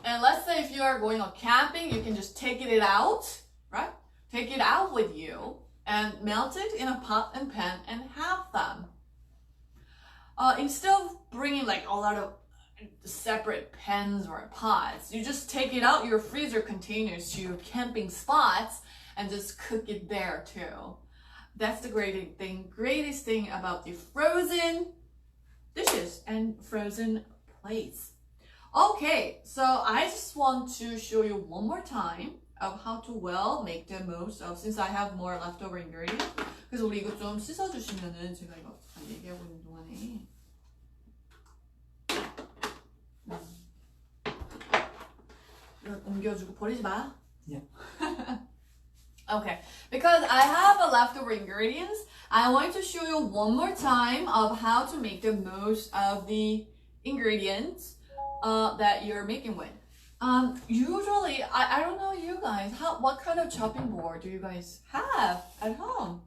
And let's say if you are going on camping, you can just take it out, right? Take it out with you and melt it in a pot and pan and have them. Instead of bringing like a lot of separate pans or pots, you just take it out your freezer containers to your camping spots and just cook it there too. That's the greatest thing about the frozen dishes and frozen plates. Okay, so I just want to show you one more time of how to make the most of, since I have more leftover ingredients. 그래서 우리 이거 좀 씻어주시면은 제가 이거 얘기하고 있는 동안에 이거 옮겨주고 버리지 마. Yeah. Okay, because I have a leftover ingredients, I want to show you one more time of how to make the most of the ingredients that you're making with. Usually, I don't know you guys, what kind of chopping board do you guys have at home?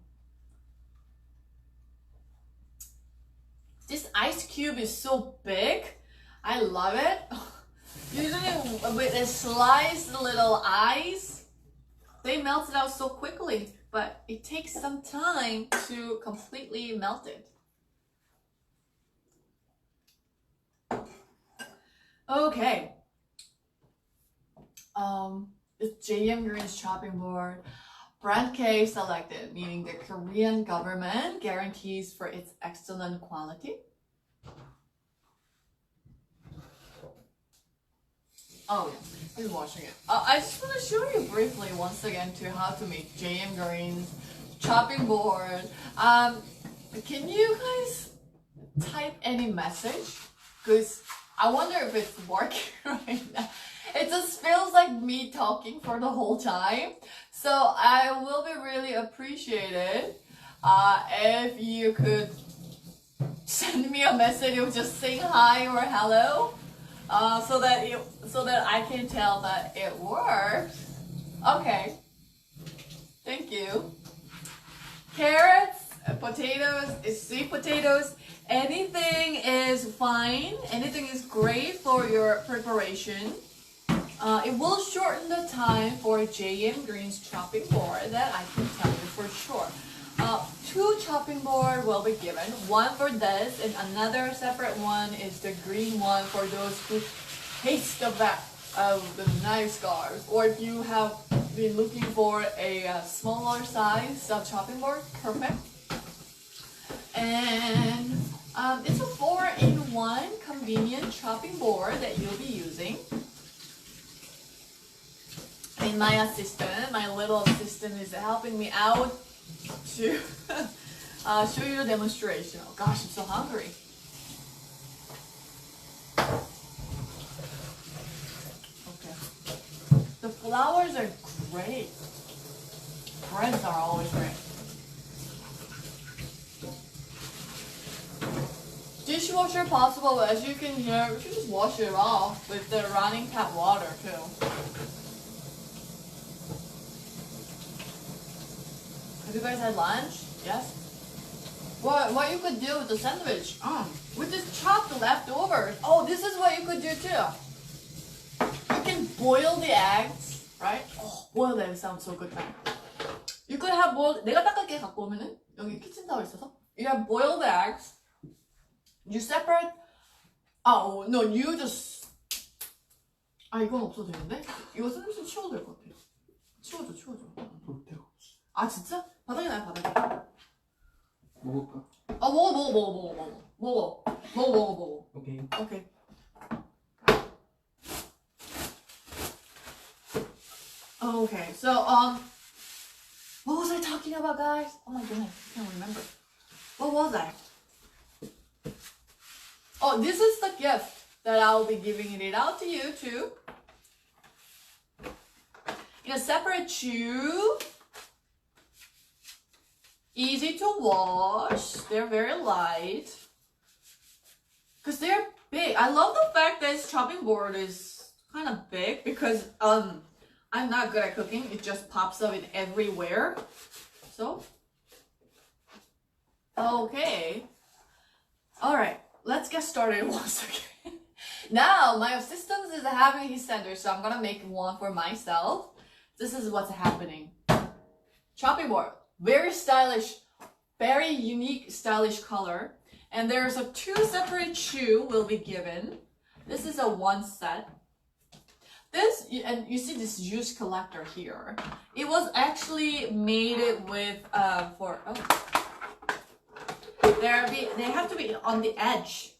This ice cube is so big. I love it. Usually with a sliced little ice, they melt it out so quickly, but it takes some time to completely melt it. Okay. It's Jeehyun Green's chopping board. Brand K selected, meaning the Korean government guarantees for its excellent quality. Oh yeah, he's washing it. I just want to show you briefly once again to how to make Jeehyun Green's chopping board. Can you guys type any message? Because I wonder if it's working right now. It just feels like me talking for the whole time. So I will be really appreciated if you could send me a message of just saying hi or hello, so that I can tell that it works. Okay. Thank you. Carrots, potatoes, sweet potatoes, anything is fine. Anything is great for your preparation. It will shorten the time for JM Green's chopping board, that I can tell you for sure. 2 chopping board will be given. One for this, and another separate one is the green one for those who taste the back of the knife scars. Or if you have been looking for a smaller size chopping board, perfect. And it's a 4-in-1 convenient chopping board that you'll be using. And my little assistant is helping me out to show you the demonstration. Oh gosh, I'm so hungry. Okay. The flowers are great. Breads are always great. Dishwasher possible, but as you can hear, we should just wash it off with the running tap water too. Have you guys had lunch? Yes? What you could do with the sandwich? With this chopped leftovers. Oh, this is what you could do too. You can boil the eggs, right? Oh, boiled eggs sounds so good, man. You could have boiled. 내가 닦을게 갖고 오면은 여기 키친 타월 있어서. You have boiled eggs. You separate. Oh no, you just. 이건 없어도 되는데? 이거 샌드위치 치워도 될 것 같아요. 치워줘. 아 진짜? 바닥에 놔요, 바닥에. 먹을까? 먹어. 오케이. Okay, so what was I talking about, guys? Oh my goodness, I can't remember. What was I? Oh, this is the gift that I'll be giving it out to you too. In a separate tube. Easy to wash. They're very light. Because they're big. I love the fact that this chopping board is kind of big because I'm not good at cooking. It just pops up in everywhere. So, okay. Alright, let's get started once again. Now, my assistant is having his sandwich, so I'm gonna make one for myself. This is what's happening. Chopping board. Very stylish, very unique stylish color. And there's a 2 separate chew will be given. This is a 1 set. This, and you see this juice collector here. It was actually made with, they have to be on the edge,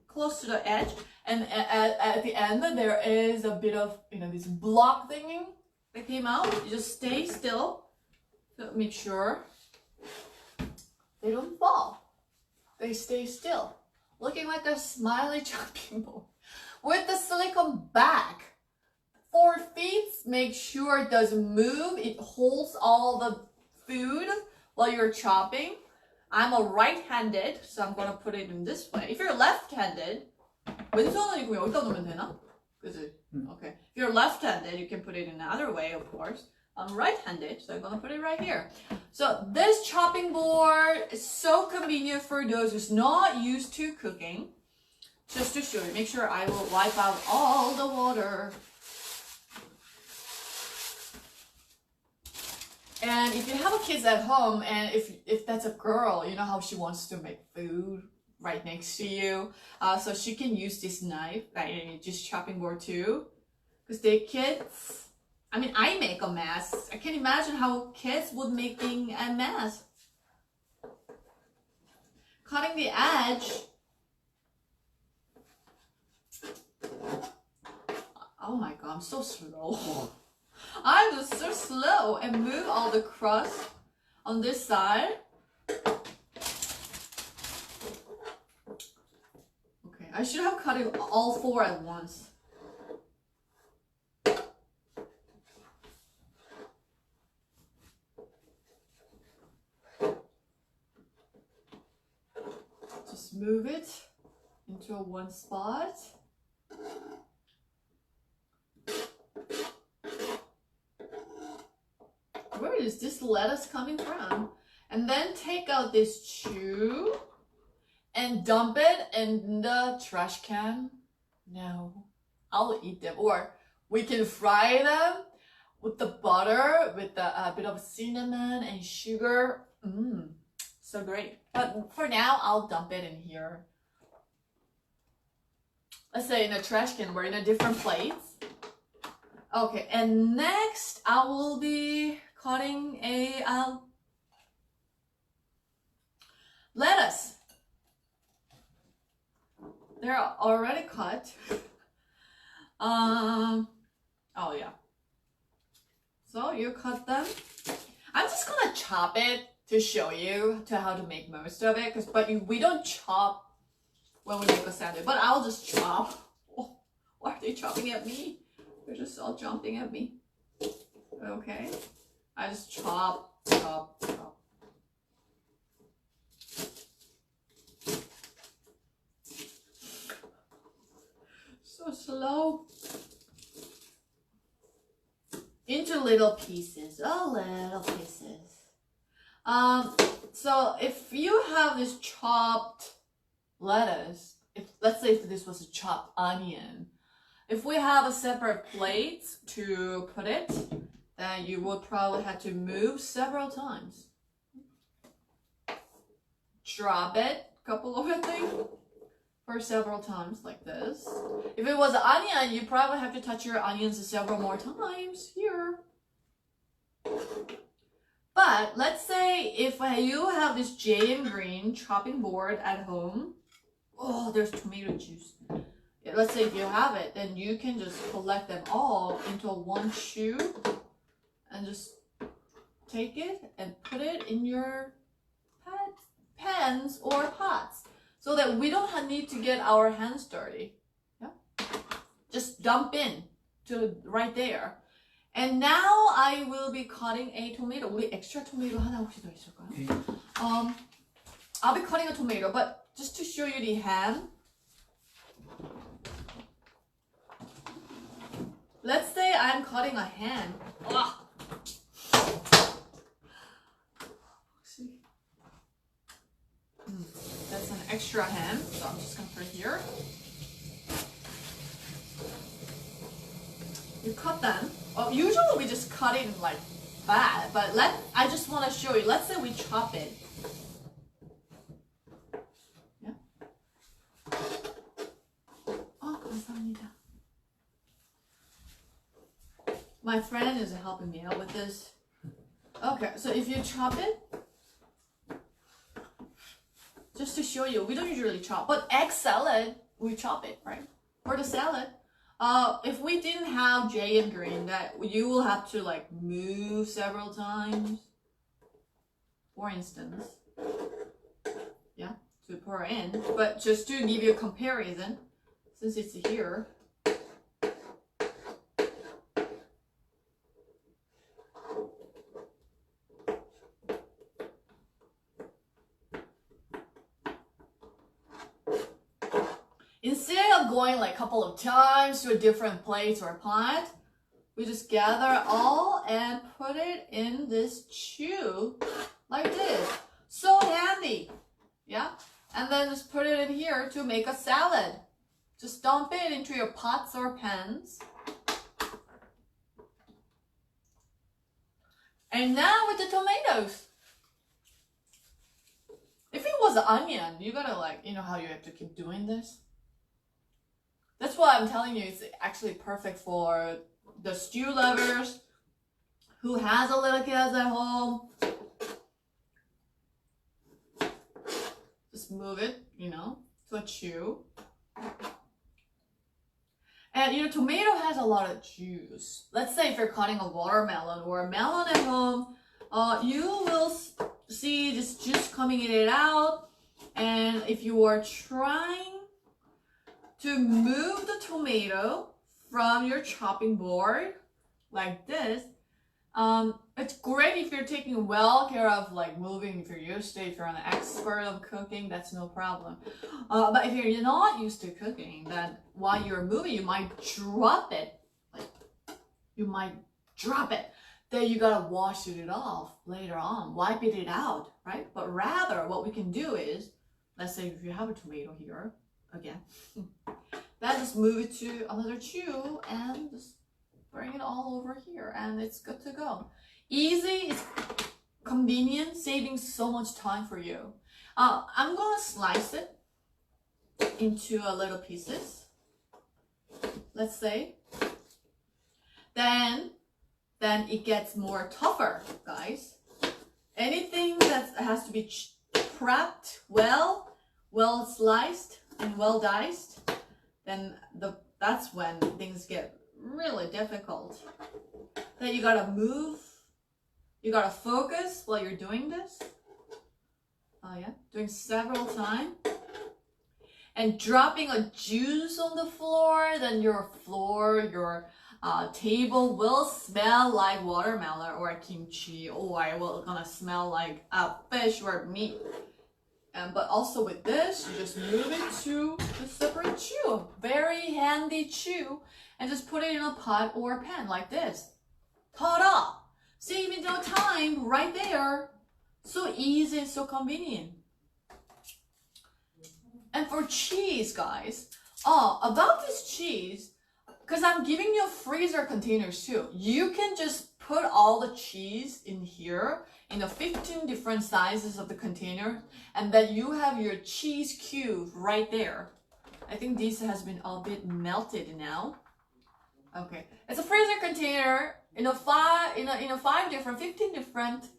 close to the edge. And at the end, there is a bit of, this block thingy that came out. You just stay still. Make sure they don't fall. They stay still, looking like a smiley chopping board with the silicone back. 4 feet, make sure it doesn't move. It holds all the food while you're chopping. I'm a right-handed, so I'm gonna put it in this way. If you're left-handed, 왼손은 이거 여기다 놓으면 되나? 그치? Okay. If you're left-handed, you can put it in the other way, of course. I'm right-handed, so I'm gonna put it right here. So this chopping board is so convenient for those who's not used to cooking. Just to show you, make sure I will wipe out all the water. And if you have a kids at home, and if that's a girl, you know how she wants to make food right next to you, so she can use this knife, just chopping board too, because they kids. I mean, I make a mess. I can imagine how kids would making a mess. Cutting the edge. Oh my god, I'm so slow. I'm just so slow, and move all the crust on this side. Okay, I should have cut it all 4 at once. Just move it into one spot. Where is this lettuce coming from? And then take out this chew and dump it in the trash can. No, I'll eat them. Or we can fry them with the butter, with a bit of cinnamon and sugar. So great. But for now, I'll dump it in here. Let's say in a trash can, we're in a different plates. Okay, and next I will be cutting a lettuce. They're already cut. Oh yeah. So you cut them. I'm just gonna chop it to show you how to make most of it, but we don't chop when we make a salad. But I'll just chop. Oh, why are they chopping at me? They're just all jumping at me. Okay. I just chop, chop, chop. So slow. Into little pieces. Oh, little pieces. So if you have this chopped lettuce, let's say if this was a chopped onion, if we have a separate plate to put it, then you would probably have to move several times. Drop it, couple of things, for several times like this. If it was an onion, you probably have to touch your onions several more times here. But let's say if you have this Jeehyun green chopping board at home, oh, there's tomato juice. Let's say if you have it, then you can just collect them all into one chew and just take it and put it in your pans or pots so that we don't need to get our hands dirty. Yeah? Just dump in to right there. And now I will be cutting a tomato. 우리 extra tomato 하나 혹시 더 있을까요? Okay. I'll be cutting a tomato, but just to show you the ham. Let's say I'm cutting a ham. Ugh. See? That's an extra ham, so I'm just gonna put it here. You cut them. Well, usually we just cut it like that, but I just want to show you. Let's say we chop it. Yeah. Oh, 감사합니다. My friend is helping me out with this. Okay, so if you chop it, just to show you, we don't usually chop, but egg salad, we chop it, right? For the salad. If we didn't have Jeehyun green, that you will have to like move several times. For instance, yeah, to pour in. But just to give you a comparison, since it's here. Instead of going like a couple of times to a different plate or pot, we just gather all and put it in this chew like this. So handy, yeah? And then just put it in here to make a salad. Just dump it into your pots or pans. And now with the tomatoes. If it was an onion, you gotta like, you know how you have to keep doing this? That's why I'm telling you, it's actually perfect for the stew lovers who has a little kids at home. Just move it, you know, to a chew. And you know, tomato has a lot of juice. Let's say if you're cutting a watermelon or a melon at home, you will see this juice coming in and out. And if you are trying to move the tomato from your chopping board like this. It's great if you're taking well care of like moving, if you're used to, if you're an expert of cooking, that's no problem. But if you're not used to cooking, then while you're moving, you might drop it. Then you gotta wash it off later on, wipe it out, right? But rather, what we can do is, let's say if you have a tomato here, again, then just move it to another chew and just bring it all over here, and it's good to go. Easy, it's convenient, saving so much time for you. I'm gonna slice it into a little pieces, let's say. Then it gets more tougher, guys. Anything that has to be prepped well sliced and well diced, then that's when things get really difficult. Then you gotta move, you gotta focus while you're doing this. Oh yeah, doing several times. And dropping a juice on the floor, then your table will smell like watermelon or kimchi, or it will gonna smell like fish or meat. But also with this, you just move it to the separate chew. Very handy chew. And just put it in a pot or a pan like this. Ta-da! Saving no time right there. So easy and so convenient. And for cheese, guys, about this cheese, because I'm giving you freezer containers too. You can just put all the cheese in here in the 15 different sizes of the container, and then you have your cheese cube right there. I think this has been a bit melted now. Okay, it's a freezer container in a 15 different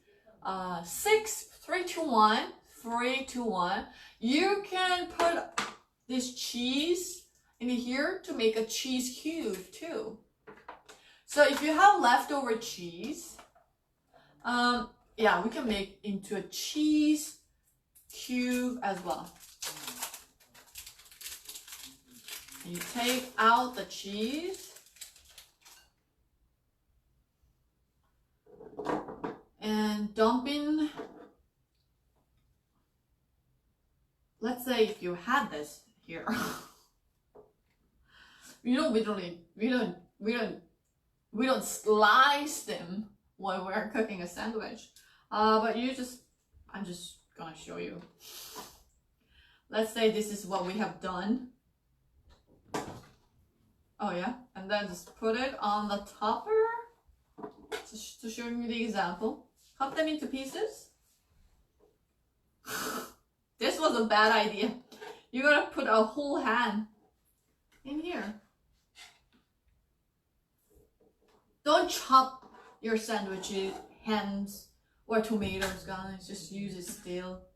6 3 2 1 3 2 1. You can put this cheese in here to make a cheese cube too. So if you have leftover cheese, yeah, we can make into a cheese cube as well. You take out the cheese and dump in. Let's say if you had this here, we don't slice them while we're cooking a sandwich. But I'm just gonna show you. Let's say this is what we have done. Oh yeah, and then just put it on the topper to show you the example. Cut them into pieces. This was a bad idea. You gotta put a whole hand in here. Don't chop your sandwiches, hams, or tomatoes, guys. Just use it still.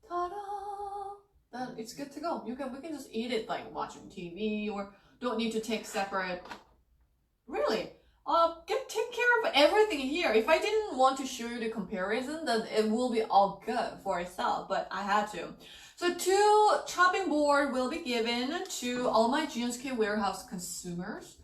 Ta-da! Then it's good to go. We can just eat it like watching TV, or don't need to take separate. Really, take care of everything here. If I didn't want to show you the comparison, then it will be all good for itself, but I had to. So 2 chopping board will be given to all my Jeehyun warehouse consumers.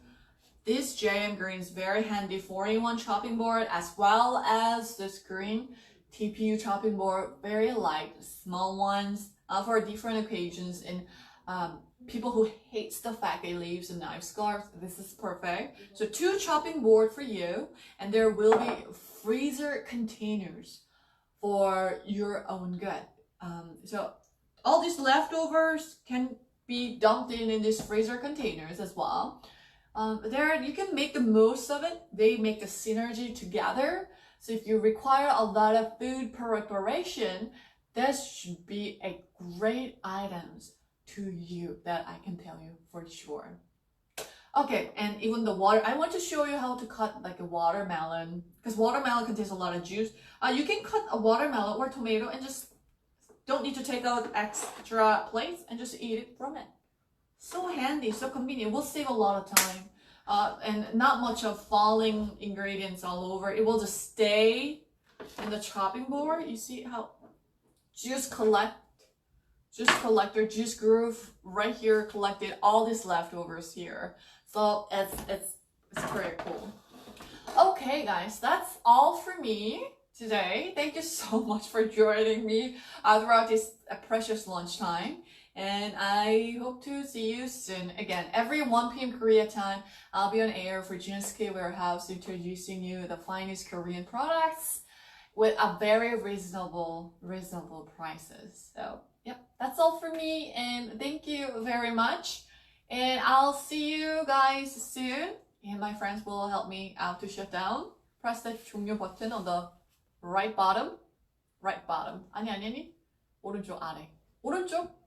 This JM Green is very handy 4-in-1 chopping board, as well as this green TPU chopping board, very light, small ones for different occasions. And people who hates the fact it leaves a knife scar, this is perfect. So 2 chopping board for you, and there will be freezer containers for your own good. So all these leftovers can be dumped in these freezer containers as well. There you can make the most of it. They make the synergy together. So if you require a lot of food preparation, this should be a great items to you, that I can tell you for sure. Okay, and even the water, I want to show you how to cut like a watermelon, because watermelon contains a lot of juice. You can cut a watermelon or tomato and just don't need to take out extra plates and just eat it from it. So handy, so convenient. Will save a lot of time, and not much of falling ingredients all over. It will just stay in the chopping board. You see how juice collect juice collector, juice groove right here, collected all these leftovers here. So it's pretty cool. Okay guys, that's all for me today. Thank you so much for joining me throughout this precious lunchtime. And I hope to see you soon. Again, every 1 p.m. Korea time, I'll be on air for Jeehyun's K Warehouse, introducing you the finest Korean products with a very reasonable prices. So, yep, that's all for me. And thank you very much. And I'll see you guys soon. And my friends will help me out to shut down. Press the 종료 button on the right bottom. 아니. 오른쪽 아래. 오른쪽.